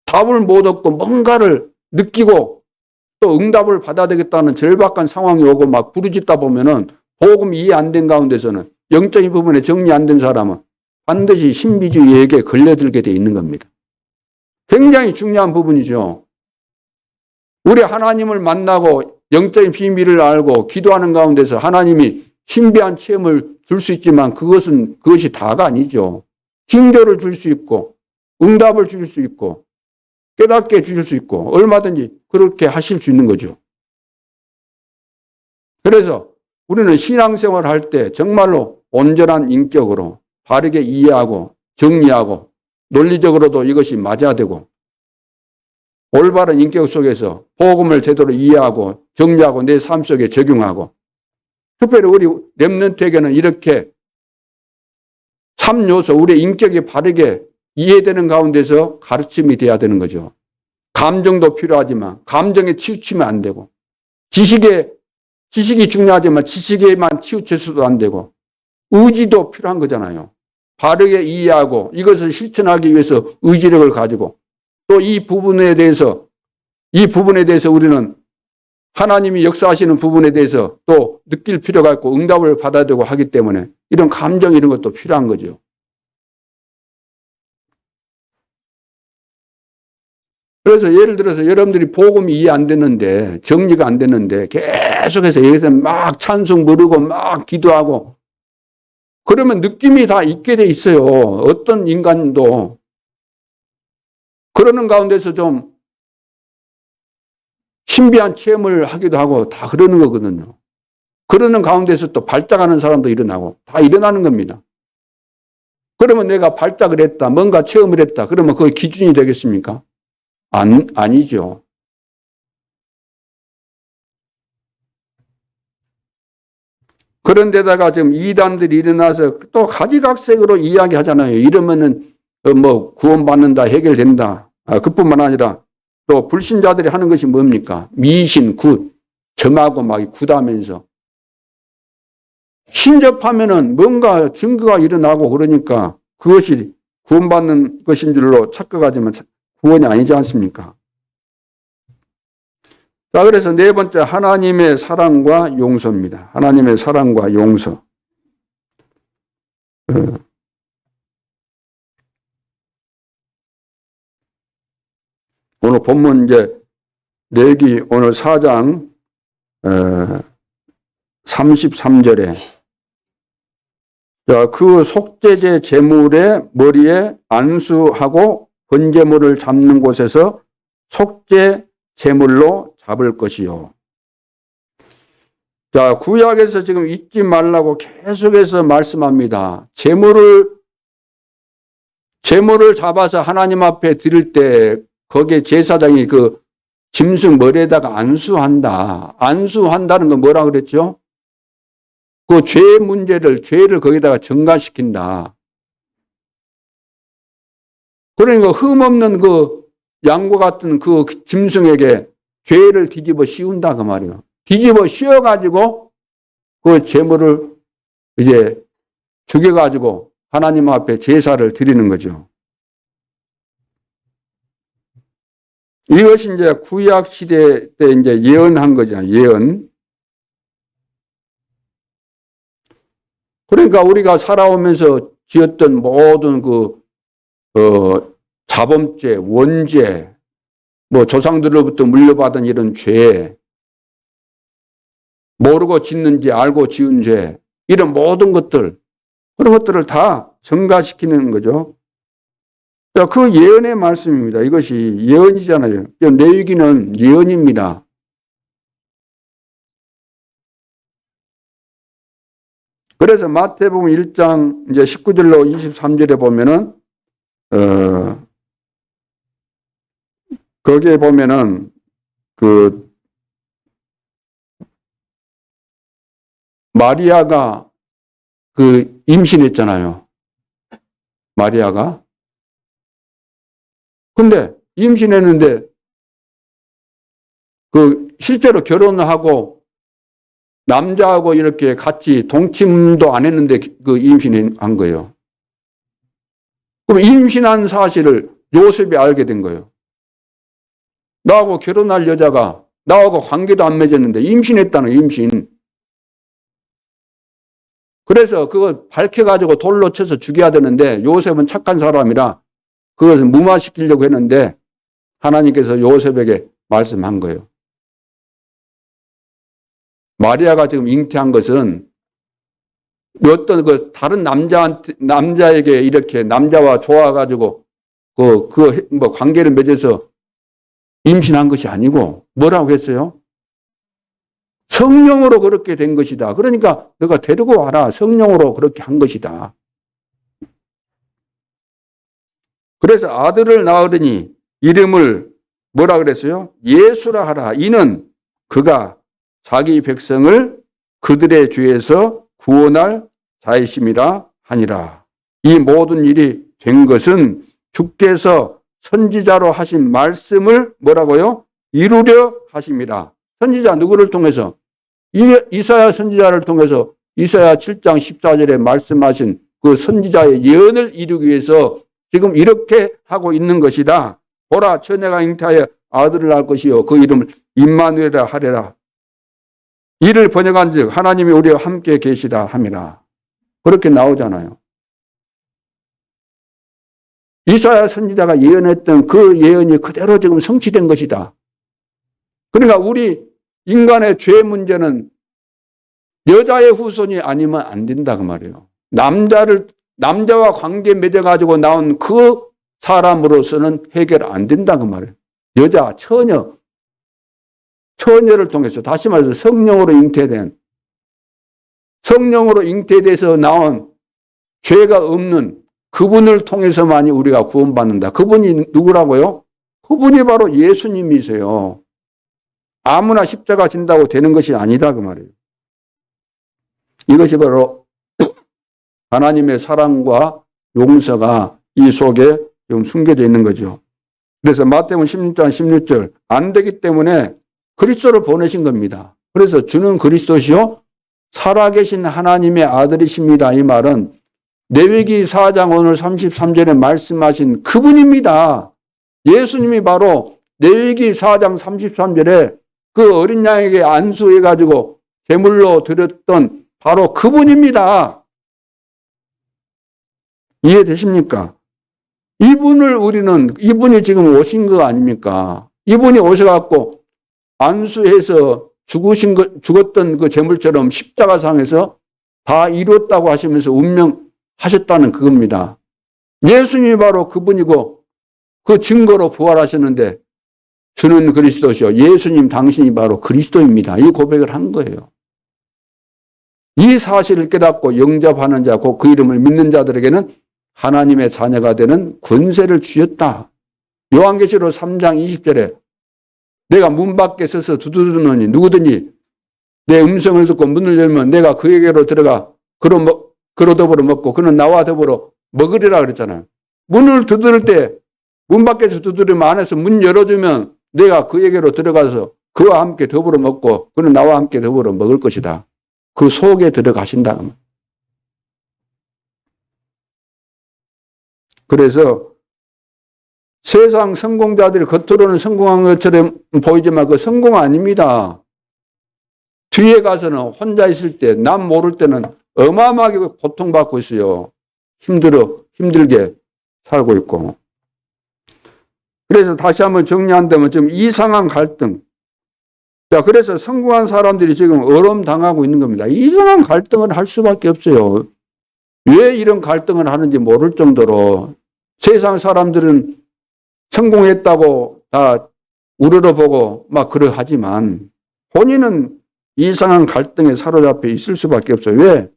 Speaker 1: 답을 못 얻고 뭔가를 느끼고 또 응답을 받아야 되겠다는 절박한 상황이 오고 막 부르짖다 보면은 복음이 이해 안 된 가운데서는 영적인 부분에 정리 안 된 사람은 반드시 신비주의에게 걸려들게 돼 있는 겁니다. 굉장히 중요한 부분이죠. 우리 하나님을 만나고 영적인 비밀을 알고 기도하는 가운데서 하나님이 신비한 체험을 줄 수 있지만 그것이 다가 아니죠. 징조를 줄 수 있고 응답을 줄 수 있고 깨닫게 해주실 수 있고 얼마든지 그렇게 하실 수 있는 거죠. 그래서 우리는 신앙생활을 할 때 정말로 온전한 인격으로 바르게 이해하고 정리하고 논리적으로도 이것이 맞아야 되고 올바른 인격 속에서 복음을 제대로 이해하고 정리하고 내 삶 속에 적용하고 특별히 우리 렘넌트에게는 이렇게 3요소 우리의 인격이 바르게 이해되는 가운데서 가르침이 돼야 되는 거죠. 감정도 필요하지만 감정에 치우치면 안 되고 지식이 중요하지만 지식에만 치우쳐서도 안 되고 의지도 필요한 거잖아요. 바르게 이해하고 이것을 실천하기 위해서 의지력을 가지고 또 이 부분에 대해서 우리는 하나님이 역사하시는 부분에 대해서 또 느낄 필요가 있고 응답을 받아야 되고 하기 때문에 이런 감정 이런 것도 필요한 거죠. 그래서 예를 들어서 여러분들이 복음이 이해 안 됐는데 정리가 안 됐는데 계속해서 여기서 막 찬송 부르고 막 기도하고 그러면 느낌이 다 있게 돼 있어요. 어떤 인간도. 그러는 가운데서 좀 신비한 체험을 하기도 하고 다 그러는 거거든요. 그러는 가운데서 또 발작하는 사람도 일어나고 다 일어나는 겁니다. 그러면 내가 발작을 했다, 뭔가 체험을 했다, 그러면 그게 기준이 되겠습니까? 아니죠. 그런데다가 지금 이단들이 일어나서 또 가지각색으로 이야기하잖아요. 이러면은 뭐 구원받는다, 해결된다. 그뿐만 아니라 또 불신자들이 하는 것이 뭡니까? 미신, 굿, 점하고 막 굿하면서 신접하면은 뭔가 증거가 일어나고 그러니까 그것이 구원받는 것인 줄로 착각하지만 구원이 아니지 않습니까? 자, 그래서 네 번째, 하나님의 사랑과 용서입니다. 하나님의 사랑과 용서. 오늘 본문 이제 레위기 오늘 4장 33절에 그 속죄제 제물의 머리에 안수하고 번제물을 잡는 곳에서 속죄 제물로 잡을 것이요. 자, 구약에서 지금 잊지 말라고 계속해서 말씀합니다. 제물을 잡아서 하나님 앞에 드릴 때 거기에 제사장이 그 짐승 머리에다가 안수한다. 안수한다는 건 뭐라 그랬죠? 그 죄를 거기다가 전가시킨다. 그러니까 흠없는 그 양과 같은 그 짐승에게 죄를 뒤집어 씌운다 그 말이에요. 뒤집어 씌워가지고 그 제물을 이제 죽여가지고 하나님 앞에 제사를 드리는 거죠. 이것이 이제 구약 시대 때 이제 예언한 거잖아요. 예언. 그러니까 우리가 살아오면서 지었던 모든 자범죄, 원죄, 뭐 조상들로부터 물려받은 이런 죄, 모르고 짓는 죄, 알고 지은 죄, 이런 모든 것들, 그런 것들을 다 전가시키는 거죠. 그 예언의 말씀입니다. 이것이 예언이잖아요. 레위기는 예언입니다. 그래서 마태복음 1장 이제 19절로 23절에 보면은 거기에 보면은 그 마리아가 그 임신했잖아요. 마리아가. 근데 임신했는데 그 실제로 결혼을 하고 남자하고 이렇게 같이 동침도 안 했는데 그 임신한 거예요. 그럼 임신한 사실을 요셉이 알게 된 거예요. 나하고 결혼할 여자가 나하고 관계도 안 맺었는데 임신했다는 임신. 그래서 그걸 밝혀가지고 돌로 쳐서 죽여야 되는데 요셉은 착한 사람이라 그것을 무마시키려고 했는데 하나님께서 요셉에게 말씀한 거예요. 마리아가 지금 잉태한 것은 어떤 그 다른 남자에게 이렇게 남자와 좋아가지고 뭐 관계를 맺어서 임신한 것이 아니고 뭐라고 했어요? 성령으로 그렇게 된 것이다. 그러니까 너가 데리고 와라. 성령으로 그렇게 한 것이다. 그래서 아들을 낳으리니 이름을 뭐라 그랬어요? 예수라 하라. 이는 그가 자기 백성을 그들의 죄에서 구원할 자이심이라 하니라. 이 모든 일이 된 것은 주께서 선지자로 하신 말씀을 뭐라고요? 이루려 하심이라. 선지자 누구를 통해서? 이사야 선지자를 통해서 이사야 7장 14절에 말씀하신 그 선지자의 예언을 이루기 위해서 지금 이렇게 하고 있는 것이다. 보라, 처녀가 잉태하여 아들을 낳을 것이요 그 이름을 임마누엘이라 하리라. 이를 번역한즉 하나님이 우리와 함께 계시다 함이라. 그렇게 나오잖아요. 이사야 선지자가 예언했던 그 예언이 그대로 지금 성취된 것이다. 그러니까 우리 인간의 죄 문제는 여자의 후손이 아니면 안 된다 그 말이에요. 남자와 관계 맺어가지고 나온 그 사람으로서는 해결 안 된다 그 말이에요. 여자, 처녀. 처녀를 통해서, 다시 말해서 성령으로 잉태돼서 나온 죄가 없는 그분을 통해서만이 우리가 구원받는다. 그분이 누구라고요? 그분이 바로 예수님이세요. 아무나 십자가 진다고 되는 것이 아니다 그 말이에요. 이것이 바로 하나님의 사랑과 용서가 이 속에 지금 숨겨져 있는 거죠. 그래서 마태복음 16장 16절 안 되기 때문에 그리스도를 보내신 겁니다. 그래서 주는 그리스도시요 살아계신 하나님의 아들이십니다. 이 말은 레위기 4장 오늘 33절에 말씀하신 그분입니다. 예수님이 바로 레위기 4장 33절에 그 어린 양에게 안수해가지고 제물로 드렸던 바로 그분입니다. 이해되십니까? 이분이 지금 오신 거 아닙니까? 이분이 오셔갖고 안수해서 죽었던 그 제물처럼 십자가상에서 다 이뤘다고 하시면서 운명하셨다는 그겁니다. 예수님이 바로 그분이고 그 증거로 부활하셨는데 주는 그리스도시요. 예수님 당신이 바로 그리스도입니다. 이 고백을 한 거예요. 이 사실을 깨닫고 영접하는 자, 곧 그 이름을 믿는 자들에게는 하나님의 자녀가 되는 권세를 주셨다. 요한계시록 3장 20절에 내가 문 밖에 서서 두드리노니 누구든지 내 음성을 듣고 문을 열면 내가 그에게로 들어가 그로 더불어 먹고 그는 나와 더불어 먹으리라 그랬잖아요. 문을 두드릴 때 문 밖에서 두드리면 안에서 문 열어주면 내가 그에게로 들어가서 그와 함께 더불어 먹고 그는 나와 함께 더불어 먹을 것이다. 그 속에 들어가신다. 그래서 세상 성공자들이 겉으로는 성공한 것처럼 보이지만 그 성공 아닙니다. 뒤에 가서는 혼자 있을 때, 남 모를 때는 어마어마하게 고통받고 있어요. 힘들게 살고 있고. 그래서 다시 한번 정리한다면 지금 이상한 갈등. 자, 그래서 성공한 사람들이 지금 어려움당하고 있는 겁니다. 이상한 갈등을 할 수밖에 없어요. 왜 이런 갈등을 하는지 모를 정도로 세상 사람들은 성공했다고 다 우러러보고 막 그러하지만 본인은 이상한 갈등에 사로잡혀 있을 수밖에 없어요. 왜?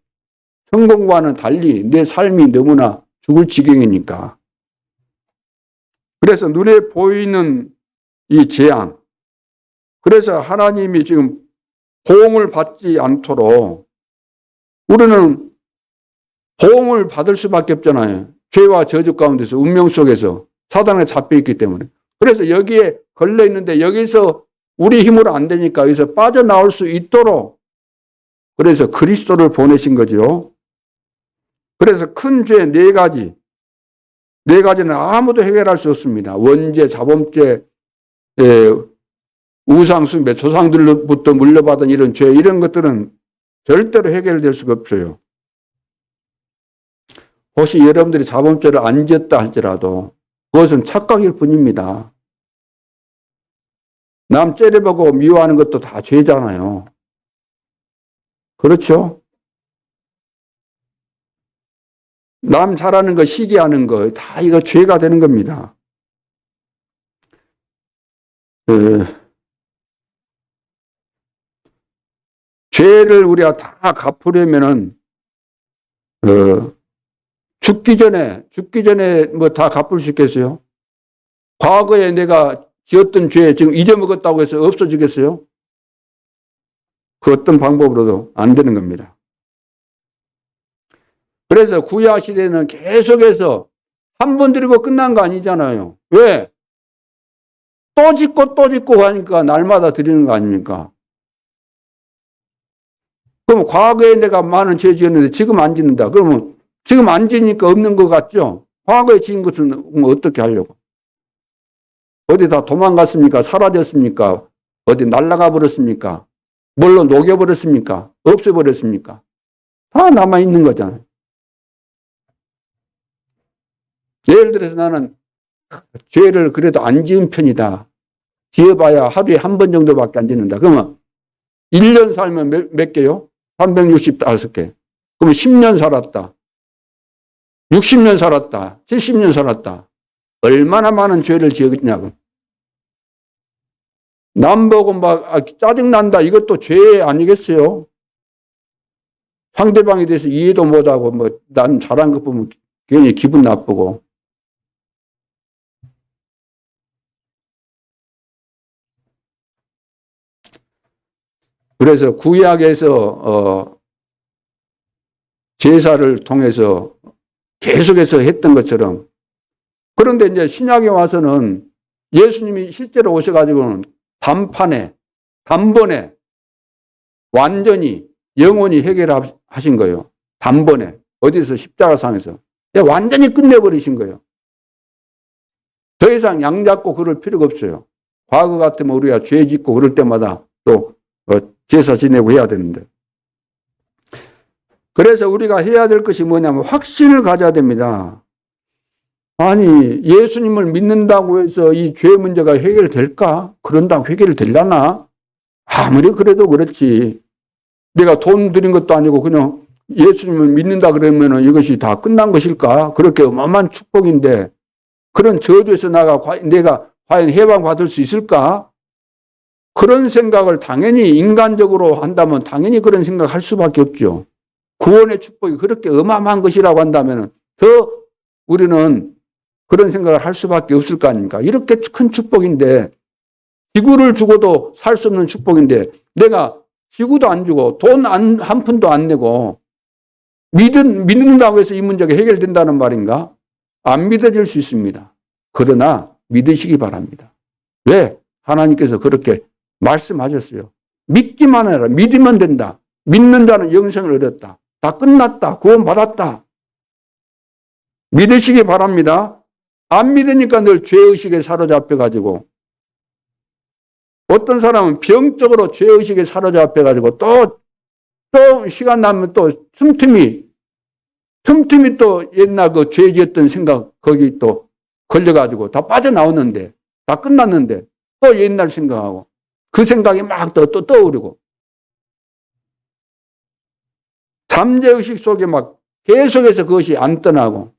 Speaker 1: 성공과는 달리 내 삶이 너무나 죽을 지경이니까. 그래서 눈에 보이는 이 재앙. 그래서 하나님이 지금 보응을 받지 않도록 우리는 보응을 받을 수밖에 없잖아요. 죄와 저주 가운데서 운명 속에서 사단에 잡혀 있기 때문에. 그래서 여기에 걸려 있는데 여기서 우리 힘으로 안 되니까 여기서 빠져나올 수 있도록 그래서 그리스도를 보내신 거죠. 그래서 큰 죄 4가지. 4가지는 아무도 해결할 수 없습니다. 원죄, 자범죄, 우상숭배, 조상들로부터 물려받은 이런 죄, 이런 것들은 절대로 해결될 수가 없어요. 혹시 여러분들이 자범죄를 안 지었다 할지라도 그것은 착각일 뿐입니다. 남 째려보고 미워하는 것도 다 죄잖아요. 그렇죠? 남 잘하는 거, 시기하는 거, 다 이거 죄가 되는 겁니다. 죄를 우리가 다 갚으려면은, 죽기 전에 뭐 다 갚을 수 있겠어요? 과거에 내가 지었던 죄 지금 잊어먹었다고 해서 없어지겠어요? 그 어떤 방법으로도 안 되는 겁니다. 그래서 구약 시대는 계속해서 한 번 드리고 끝난 거 아니잖아요. 왜? 또 짓고 하니까 날마다 드리는 거 아닙니까? 그럼 과거에 내가 많은 죄 지었는데 지금 안 짓는다. 그러면 지금 안 지니까 없는 것 같죠? 과거에 지은 것은 어떻게 하려고? 어디 다 도망갔습니까? 사라졌습니까? 어디 날아가 버렸습니까? 뭘로 녹여버렸습니까? 없애버렸습니까? 다 남아있는 거잖아요. 예를 들어서 나는 죄를 그래도 안 지은 편이다. 지어봐야 하루에 한 번 정도밖에 안 짓는다. 그러면 1년 살면 몇 개요? 365개. 그러면 10년 살았다. 60년 살았다. 70년 살았다. 얼마나 많은 죄를 지었냐고. 남 보고 막 짜증난다. 이것도 죄 아니겠어요? 상대방에 대해서 이해도 못하고 뭐 난 잘한 것 보면 괜히 기분 나쁘고. 그래서 구약에서 제사를 통해서 계속해서 했던 것처럼, 그런데 이제 신약에 와서는 예수님이 실제로 오셔가지고는 단번에 완전히 영원히 해결하신 거예요. 단번에. 어디서 십자가상에서. 완전히 끝내버리신 거예요. 더 이상 양 잡고 그럴 필요가 없어요. 과거 같으면 우리가 죄 짓고 그럴 때마다 또 제사 지내고 해야 되는데. 그래서 우리가 해야 될 것이 뭐냐면 확신을 가져야 됩니다. 아니, 예수님을 믿는다고 해서 이 죄 문제가 해결될까? 그런다고 해결되려나? 아무리 그래도 그렇지. 내가 돈 들인 것도 아니고 그냥 예수님을 믿는다 그러면 이것이 다 끝난 것일까? 그렇게 어마어마한 축복인데 그런 저주에서 내가 과연 해방받을 수 있을까? 그런 생각을 당연히 인간적으로 한다면 당연히 그런 생각을 할 수밖에 없죠. 구원의 축복이 그렇게 어마어마한 것이라고 한다면 더 우리는 그런 생각을 할 수밖에 없을 거 아닙니까? 이렇게 큰 축복인데, 지구를 주고도 살 수 없는 축복인데 내가 지구도 안 주고 돈 한 푼도 안 내고 믿는다고 해서 이 문제가 해결된다는 말인가? 안 믿어질 수 있습니다. 그러나 믿으시기 바랍니다. 왜? 하나님께서 그렇게 말씀하셨어요. 믿기만 해라. 믿으면 된다. 믿는 자는 영생을 얻었다. 다 끝났다. 구원받았다. 믿으시기 바랍니다. 안 믿으니까 늘 죄의식에 사로잡혀가지고, 어떤 사람은 병적으로 죄의식에 사로잡혀가지고 또 시간 나면 또 틈틈이 또 옛날 그 죄 지었던 생각 거기 또 걸려가지고 다 빠져나오는데, 다 끝났는데 또 옛날 생각하고 그 생각이 막 또 떠오르고, 잠재의식 속에 막 계속해서 그것이 안 떠나고,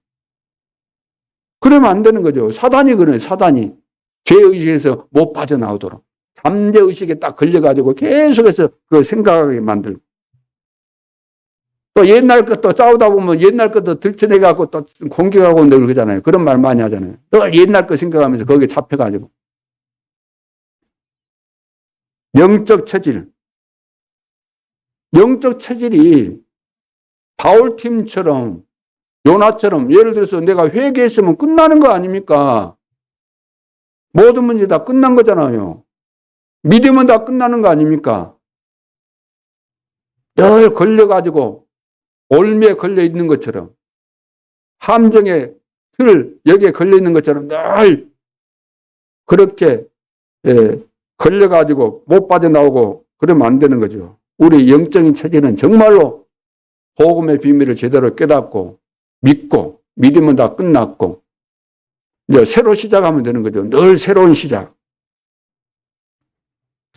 Speaker 1: 그러면 안 되는 거죠. 사단이 그래요. 사단이 죄의식에서 못 빠져나오도록 잠재의식에 딱 걸려가지고 계속해서 그 생각하게 만들고, 또 옛날 것도 싸우다 보면 옛날 것도 들춰내갖고 또 공격하고 늘 그러잖아요. 그런 말 많이 하잖아요. 늘 옛날 거 생각하면서 거기에 잡혀가지고. 영적 체질이 바울팀처럼, 요나처럼, 예를 들어서 내가 회개했으면 끝나는 거 아닙니까? 모든 문제 다 끝난 거잖아요. 믿으면 다 끝나는 거 아닙니까? 늘 걸려가지고 올미에 걸려 있는 것처럼, 함정의 틀 여기에 걸려 있는 것처럼 늘 그렇게 걸려가지고 못 빠져나오고 그러면 안 되는 거죠. 우리 영적인 체질은 정말로 복음의 비밀을 제대로 깨닫고 믿고, 믿으면 다 끝났고 이제 새로 시작하면 되는 거죠. 늘 새로운 시작.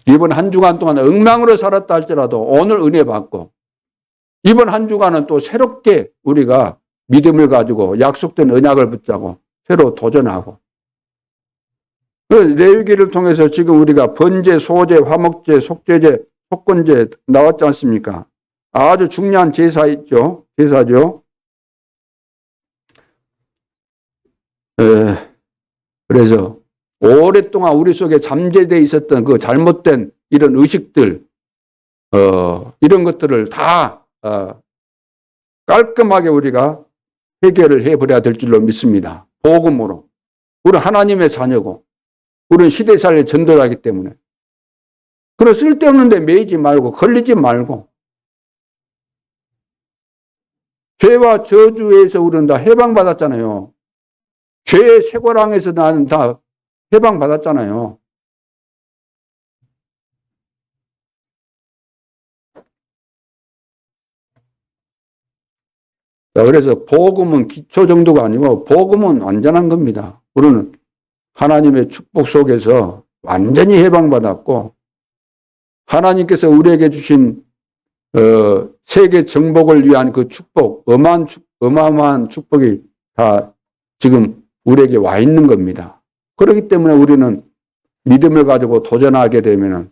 Speaker 1: 이번 한 주간 동안 엉망으로 살았다 할지라도 오늘 은혜 받고, 이번 한 주간은 또 새롭게 우리가 믿음을 가지고 약속된 언약을 붙잡고 새로 도전하고, 레위기를 통해서 지금 우리가 번제, 소제, 화목제, 속죄제, 속건제 나왔지 않습니까? 아주 중요한 제사죠. 그래서 오랫동안 우리 속에 잠재되어 있었던 그 잘못된 이런 의식들, 이런 것들을 다 깔끔하게 우리가 해결을 해버려야 될 줄로 믿습니다. 복음으로. 우리는 하나님의 자녀고, 우리는 시대살에 전도하기 때문에. 그런 쓸데없는 데 매이지 말고, 걸리지 말고, 죄와 저주에서 우리는 다 해방받았잖아요. 죄의 쇠고랑에서 나는 다 해방받았잖아요. 그래서 복음은 기초 정도가 아니고 복음은 완전한 겁니다. 우리는 하나님의 축복 속에서 완전히 해방받았고, 하나님께서 우리에게 주신 세계 정복을 위한 그 축복, 어마어마한 축복이 다 지금 우리에게 와 있는 겁니다. 그렇기 때문에 우리는 믿음을 가지고 도전하게 되면은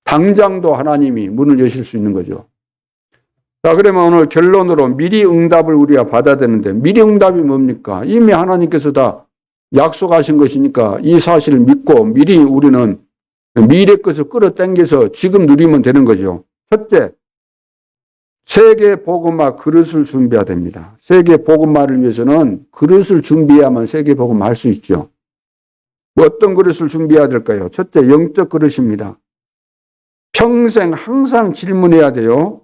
Speaker 1: 당장도 하나님이 문을 여실 수 있는 거죠. 자, 그러면 오늘 결론으로 미리 응답을 우리가 받아야 되는데, 미리 응답이 뭡니까? 이미 하나님께서 다 약속하신 것이니까 이 사실을 믿고 미리 우리는 미래 것을 끌어당겨서 지금 누리면 되는 거죠. 첫째, 세계 복음화 그릇을 준비해야 됩니다. 세계 복음화를 위해서는 그릇을 준비해야만 세계 복음화 할 수 있죠. 어떤 그릇을 준비해야 될까요? 첫째, 영적 그릇입니다. 평생 항상 질문해야 돼요.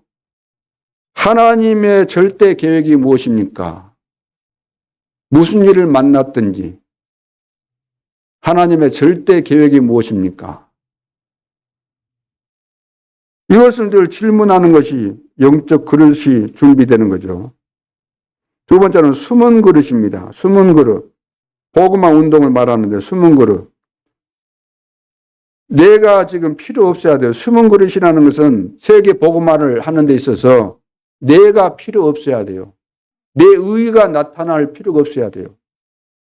Speaker 1: 하나님의 절대 계획이 무엇입니까? 무슨 일을 만났든지 하나님의 절대 계획이 무엇입니까? 이것을 늘 질문하는 것이 영적 그릇이 준비되는 거죠. 두 번째는 숨은 그릇입니다. 숨은 그릇. 복음화 운동을 말하는데 숨은 그릇. 내가 지금 필요 없어야 돼요. 숨은 그릇이라는 것은 세계 복음화를 하는 데 있어서 내가 필요 없어야 돼요. 내 의의가 나타날 필요가 없어야 돼요.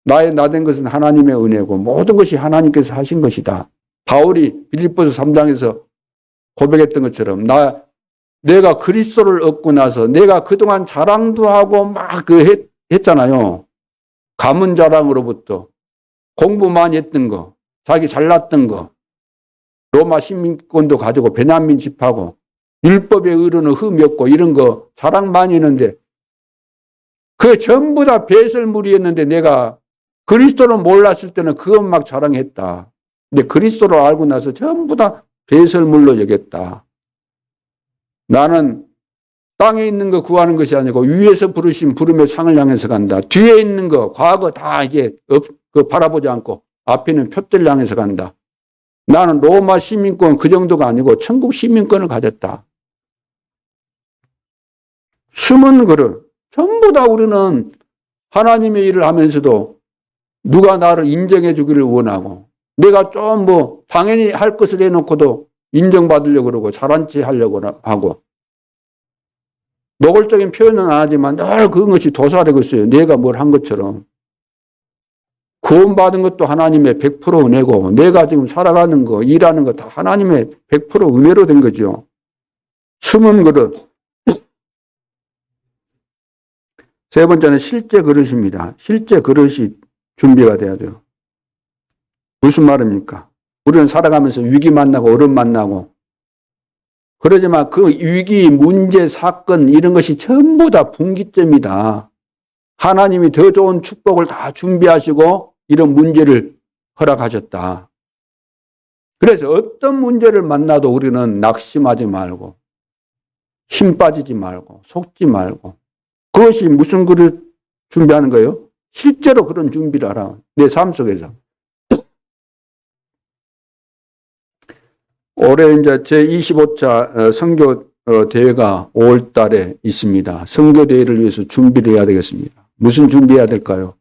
Speaker 1: 나의 나된 것은 하나님의 은혜고 모든 것이 하나님께서 하신 것이다. 바울이 빌립보서 3장에서 고백했던 것처럼 내가 그리스도를 얻고 나서 내가 그동안 자랑도 하고 막 했잖아요. 가문 자랑으로부터 공부 많이 했던 거, 자기 잘났던 거, 로마 시민권도 가지고 베냐민 집하고 율법의 의로는 흠이 없고 이런 거 자랑 많이 했는데 그 전부 다 배설물이었는데 내가 그리스도를 몰랐을 때는 그것 막 자랑했다. 근데 그리스도를 알고 나서 전부 다 배설물로 여겼다. 나는 땅에 있는 거 구하는 것이 아니고 위에서 부르신 부름의 상을 향해서 간다. 뒤에 있는 거, 과거 다 이게 바라보지 않고 앞에 있는 표대를 향해서 간다. 나는 로마 시민권 그 정도가 아니고 천국 시민권을 가졌다. 숨은 그릇. 전부 다 우리는 하나님의 일을 하면서도 누가 나를 인정해 주기를 원하고 내가 좀 당연히 할 것을 해놓고도 인정받으려고 그러고 잘한 체 하려고 하고 노골적인 표현은 안 하지만 늘 그것이 도사되고 있어요. 내가 뭘 한 것처럼. 구원받은 것도 하나님의 100% 은혜고 내가 지금 살아가는 거, 일하는 거 다 하나님의 100% 은혜로 된 거죠. 숨은 그릇. 세 번째는 실제 그릇입니다. 실제 그릇이 준비가 돼야 돼요. 무슨 말입니까? 우리는 살아가면서 위기 만나고 어려움 만나고 그러지만 그 위기, 문제, 사건 이런 것이 전부 다 분기점이다. 하나님이 더 좋은 축복을 다 준비하시고 이런 문제를 허락하셨다. 그래서 어떤 문제를 만나도 우리는 낙심하지 말고 힘 빠지지 말고 속지 말고 그것이 무슨 그릇 준비하는 거예요? 실제로 그런 준비를 하라. 내 삶 속에서. 올해 이제 제25차 선교 대회가 5월 달에 있습니다. 선교 대회를 위해서 준비를 해야 되겠습니다. 무슨 준비해야 될까요?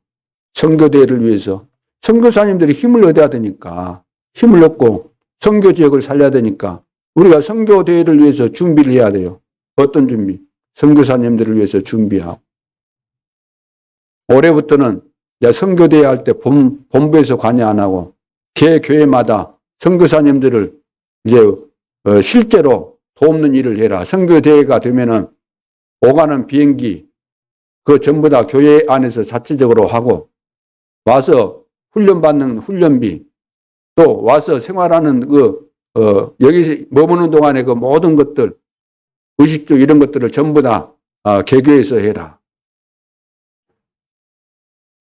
Speaker 1: 선교 대회를 위해서 선교사님들이 힘을 얻어야 되니까 힘을 얻고 선교 지역을 살려야 되니까 우리가 선교 대회를 위해서 준비를 해야 돼요. 어떤 준비? 선교사님들을 위해서 준비하고 올해부터는 선교 대회 할 때 본부에서 관여 안 하고 개 교회마다 선교사님들을 이제 실제로 돕는 일을 해라. 선교대회가 되면은 오가는 비행기 그 전부 다 교회 안에서 자체적으로 하고 와서 훈련받는 훈련비 또 와서 생활하는 여기 머무는 동안에 그 모든 것들 의식주 이런 것들을 전부 다 개교에서 해라.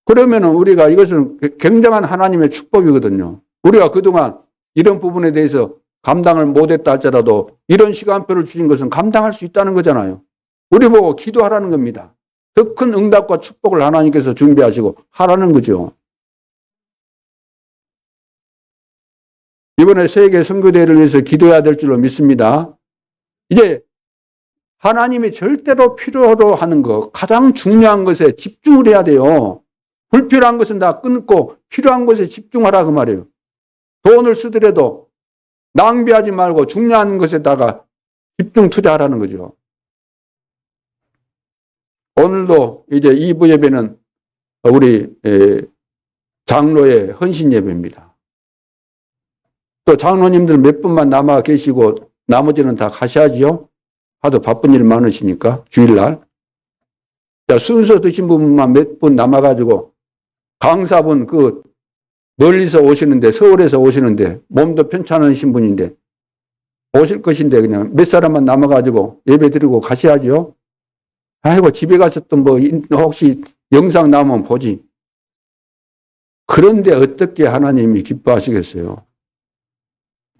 Speaker 1: 그러면은 우리가 이것은 굉장한 하나님의 축복이거든요. 우리가 그동안 이런 부분에 대해서 감당을 못했다 할지라도 이런 시간표를 주신 것은 감당할 수 있다는 거잖아요. 우리 보고 기도하라는 겁니다. 더 큰 응답과 축복을 하나님께서 준비하시고 하라는 거죠. 이번에 세계 선교대회를 위해서 기도해야 될 줄로 믿습니다. 이제 하나님이 절대로 필요로 하는 것, 가장 중요한 것에 집중을 해야 돼요. 불필요한 것은 다 끊고 필요한 것에 집중하라 그 말이에요. 돈을 쓰더라도 낭비하지 말고 중요한 것에다가 집중 투자하라는 거죠. 오늘도 이제 2부 예배는 우리 장로의 헌신 예배입니다. 또 장로님들 몇 분만 남아 계시고 나머지는 다 가셔야지요. 하도 바쁜 일 많으시니까 주일날. 자, 순서 드신 분만 몇 분 남아가지고 강사분 멀리서 오시는데 서울에서 오시는데 몸도 편찮으신 분인데 오실 것인데 그냥 몇 사람만 남아가지고 예배 드리고 가셔야죠. 아이고 집에 가서 또 혹시 영상 나오면 보지. 그런데 어떻게 하나님이 기뻐하시겠어요?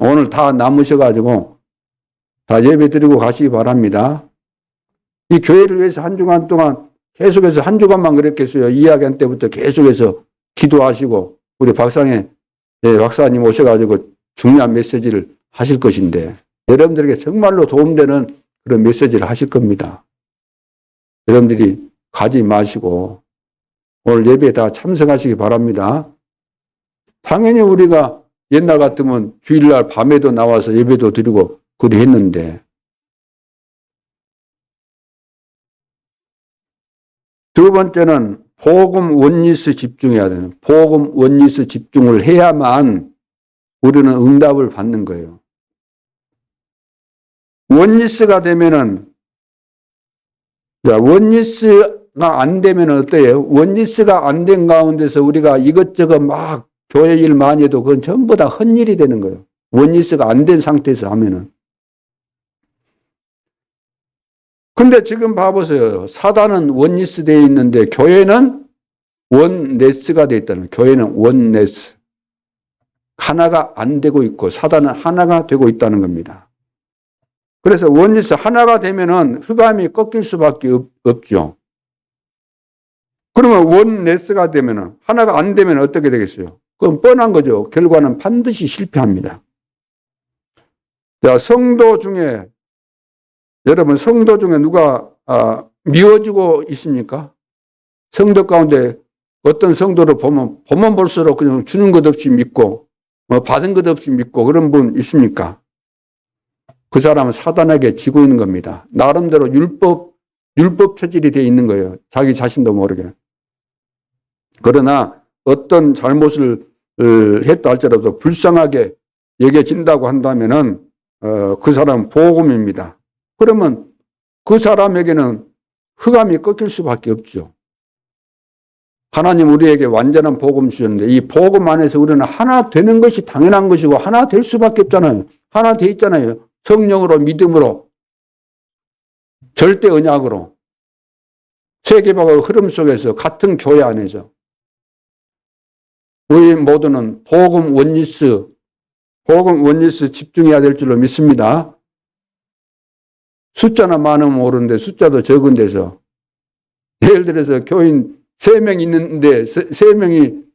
Speaker 1: 오늘 다 남으셔가지고 다 예배 드리고 가시기 바랍니다. 이 교회를 위해서 한 주간 동안 계속해서 한 주간만 그랬겠어요. 2학년 때부터 계속해서 기도하시고 우리 박사님 오셔가지고 중요한 메시지를 하실 것인데 여러분들에게 정말로 도움되는 그런 메시지를 하실 겁니다. 여러분들이 가지 마시고 오늘 예배에 다 참석하시기 바랍니다. 당연히 우리가 옛날 같으면 주일날 밤에도 나와서 예배도 드리고 그리 했는데 두 번째는 복음 원리스 집중해야 되는 복음 원리스 집중을 해야만 우리는 응답을 받는 거예요. 원리스가 되면은 원리스가 안 되면 어때요? 원리스가 안 된 가운데서 우리가 이것저것 막 교회 일 많이 해도 그건 전부 다 헛일이 되는 거예요. 원리스가 안 된 상태에서 하면은. 근데 지금 봐보세요. 사단은 원리스 되어 있는데 교회는 원네스가 되어 있다는 거예요. 교회는 원네스. 하나가 안 되고 있고 사단은 하나가 되고 있다는 겁니다. 그래서 원리스 하나가 되면은 흑암이 꺾일 수밖에 없죠. 그러면 원네스가 되면은 하나가 안 되면 어떻게 되겠어요? 그건 뻔한 거죠. 결과는 반드시 실패합니다. 자, 여러분 성도 중에 누가 미워지고 있습니까? 성도 가운데 어떤 성도를 보면 볼수록 그냥 주는 것 없이 믿고 받은 것 없이 믿고 그런 분 있습니까? 그 사람은 사단에게 지고 있는 겁니다. 나름대로 율법 체질이 되어 있는 거예요. 자기 자신도 모르게. 그러나 어떤 잘못을 했다 할지라도 불쌍하게 여겨진다고 한다면은 그 사람은 복음입니다. 그러면 그 사람에게는 흑암이 꺾일 수밖에 없죠. 하나님 우리에게 완전한 복음 주셨는데 이 복음 안에서 우리는 하나 되는 것이 당연한 것이고 하나 될 수밖에 없잖아요. 하나 돼 있잖아요. 성령으로 믿음으로 절대 언약으로 세계화의 흐름 속에서 같은 교회 안에서 우리 모두는 복음 원리스 집중해야 될 줄로 믿습니다. 숫자는 많으면 모르는데 숫자도 적은 데서 예를 들어서 교인 3명 있는데 3명이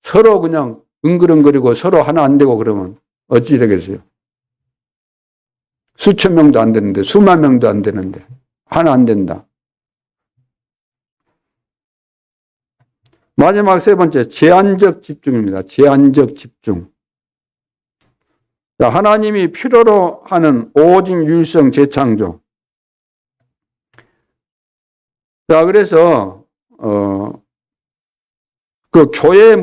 Speaker 1: 서로 그냥 응그렁거리고 서로 하나 안 되고 그러면 어찌 되겠어요? 수천 명도 안 되는데 수만 명도 안 되는데 하나 안 된다. 마지막 세 번째 제한적 집중입니다. 제한적 집중. 하나님이 필요로 하는 오직 유일성 재창조. 자, 그래서 그 교회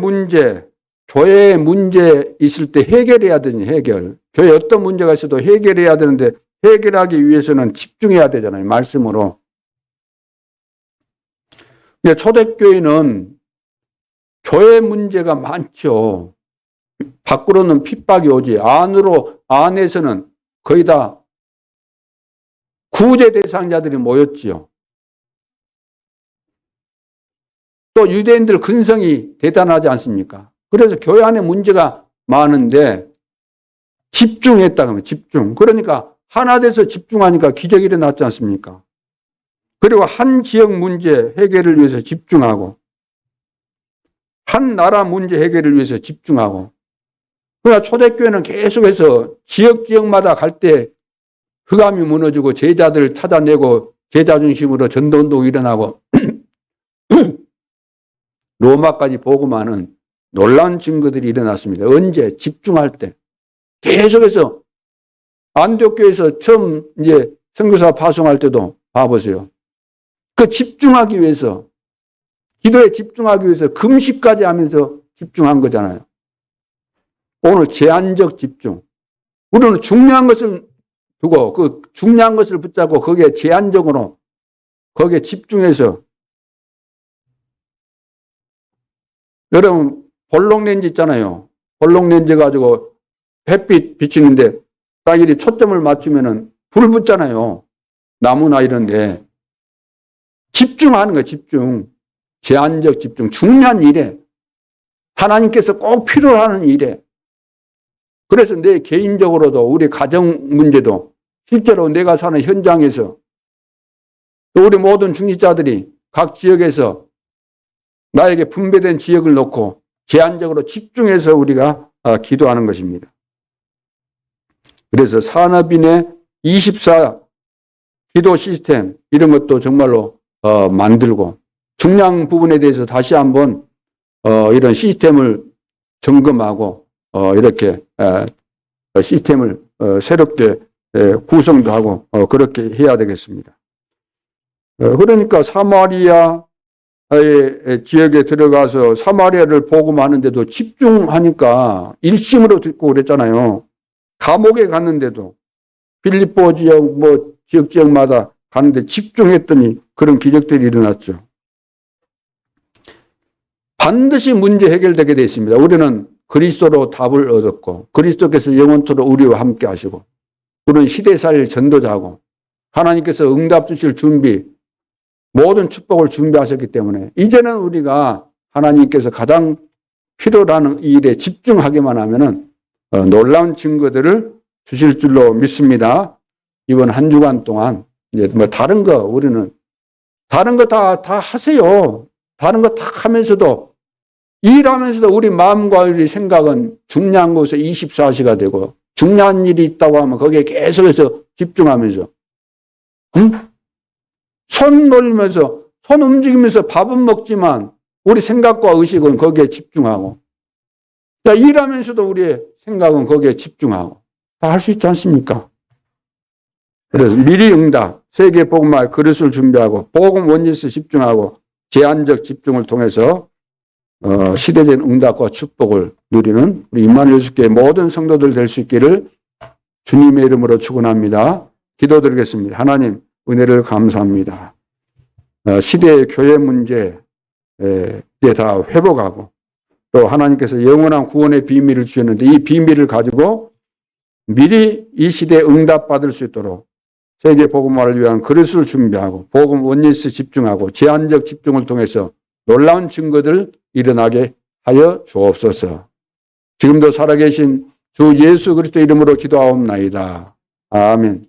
Speaker 1: 문제 있을 때 해결해야 되는 해결. 교회 어떤 문제가 있어도 해결해야 되는데 해결하기 위해서는 집중해야 되잖아요. 말씀으로. 근데 초대교회는 교회 문제가 많죠. 밖으로는 핍박이 오지 안에서는 거의 다 구제 대상자들이 모였지요. 또 유대인들 근성이 대단하지 않습니까? 그래서 교회 안에 문제가 많은데 집중했다 그러면 집중. 그러니까 하나 돼서 집중하니까 기적이 일어났지 않습니까? 그리고 한 지역 문제 해결을 위해서 집중하고 한 나라 문제 해결을 위해서 집중하고 그러나 초대교회는 계속해서 지역마다 갈 때 흑암이 무너지고 제자들 찾아내고 제자 중심으로 전도운동이 일어나고 로마까지 복음하는 놀라운 증거들이 일어났습니다. 언제? 집중할 때. 계속해서 안디옥교에서 처음 이제 선교사 파송할 때도 봐보세요. 그 집중하기 위해서 기도에 집중하기 위해서 금식까지 하면서 집중한 거잖아요. 오늘 제한적 집중. 우리는 중요한 것을 두고 그 중요한 것을 붙잡고 거기에 제한적으로 거기에 집중해서 여러분 볼록 렌즈 있잖아요. 볼록 렌즈 가지고 햇빛 비치는데 딱 이리 초점을 맞추면은 불 붙잖아요. 나무나 이런데 집중하는 거예요. 집중. 제한적 집중. 중요한 일에 하나님께서 꼭 필요로 하는 일에 그래서 내 개인적으로도 우리 가정 문제도 실제로 내가 사는 현장에서 또 우리 모든 중직자들이 각 지역에서 나에게 분배된 지역을 놓고 제한적으로 집중해서 우리가 기도하는 것입니다. 그래서 산업인의 24 기도 시스템 이런 것도 정말로 만들고 중요한 부분에 대해서 다시 한번 이런 시스템을 점검하고 이렇게 시스템을 새롭게 구성도 하고 그렇게 해야 되겠습니다. 그러니까 사마리아의 지역에 들어가서 사마리아를 복음하는데도 집중하니까 일심으로 듣고 그랬잖아요. 감옥에 갔는데도 빌립보 지역 뭐 지역마다 가는데 집중했더니 그런 기적들이 일어났죠. 반드시 문제 해결되게 되어 있습니다. 우리는 그리스도로 답을 얻었고 그리스도께서 영원토록 우리와 함께 하시고 우리는 시대살 전도자고 하나님께서 응답 주실 준비 모든 축복을 준비하셨기 때문에 이제는 우리가 하나님께서 가장 필요로 하는 일에 집중하기만 하면은 놀라운 증거들을 주실 줄로 믿습니다. 이번 한 주간 동안 이제 뭐 다른 거 우리는 다른 거 다 하세요. 다른 거 다 하면서도 일하면서도 우리 마음과 우리 생각은 중요한 곳에 24시가 되고 중요한 일이 있다고 하면 거기에 계속해서 집중하면서 손 놀리면서 손 움직이면서 밥은 먹지만 우리 생각과 의식은 거기에 집중하고 일하면서도 우리의 생각은 거기에 집중하고 다 할 수 있지 않습니까? 그래서 미리 응답, 세계 복음화의 그릇을 준비하고 복음 원리스 집중하고 제한적 집중을 통해서 시대적인 응답과 축복을 누리는 우리 임마누엘 예수교회 모든 성도들 될 수 있기를 주님의 이름으로 축원합니다. 기도드리겠습니다. 하나님 은혜를 감사합니다. 시대의 교회 문제에 다 회복하고 또 하나님께서 영원한 구원의 비밀을 주셨는데 이 비밀을 가지고 미리 이 시대에 응답받을 수 있도록 세계 복음화를 위한 그릇을 준비하고 복음 원리스 집중하고 제한적 집중을 통해서 놀라운 증거들 일어나게 하여 주옵소서. 지금도 살아계신 주 예수 그리스도 이름으로 기도하옵나이다. 아멘.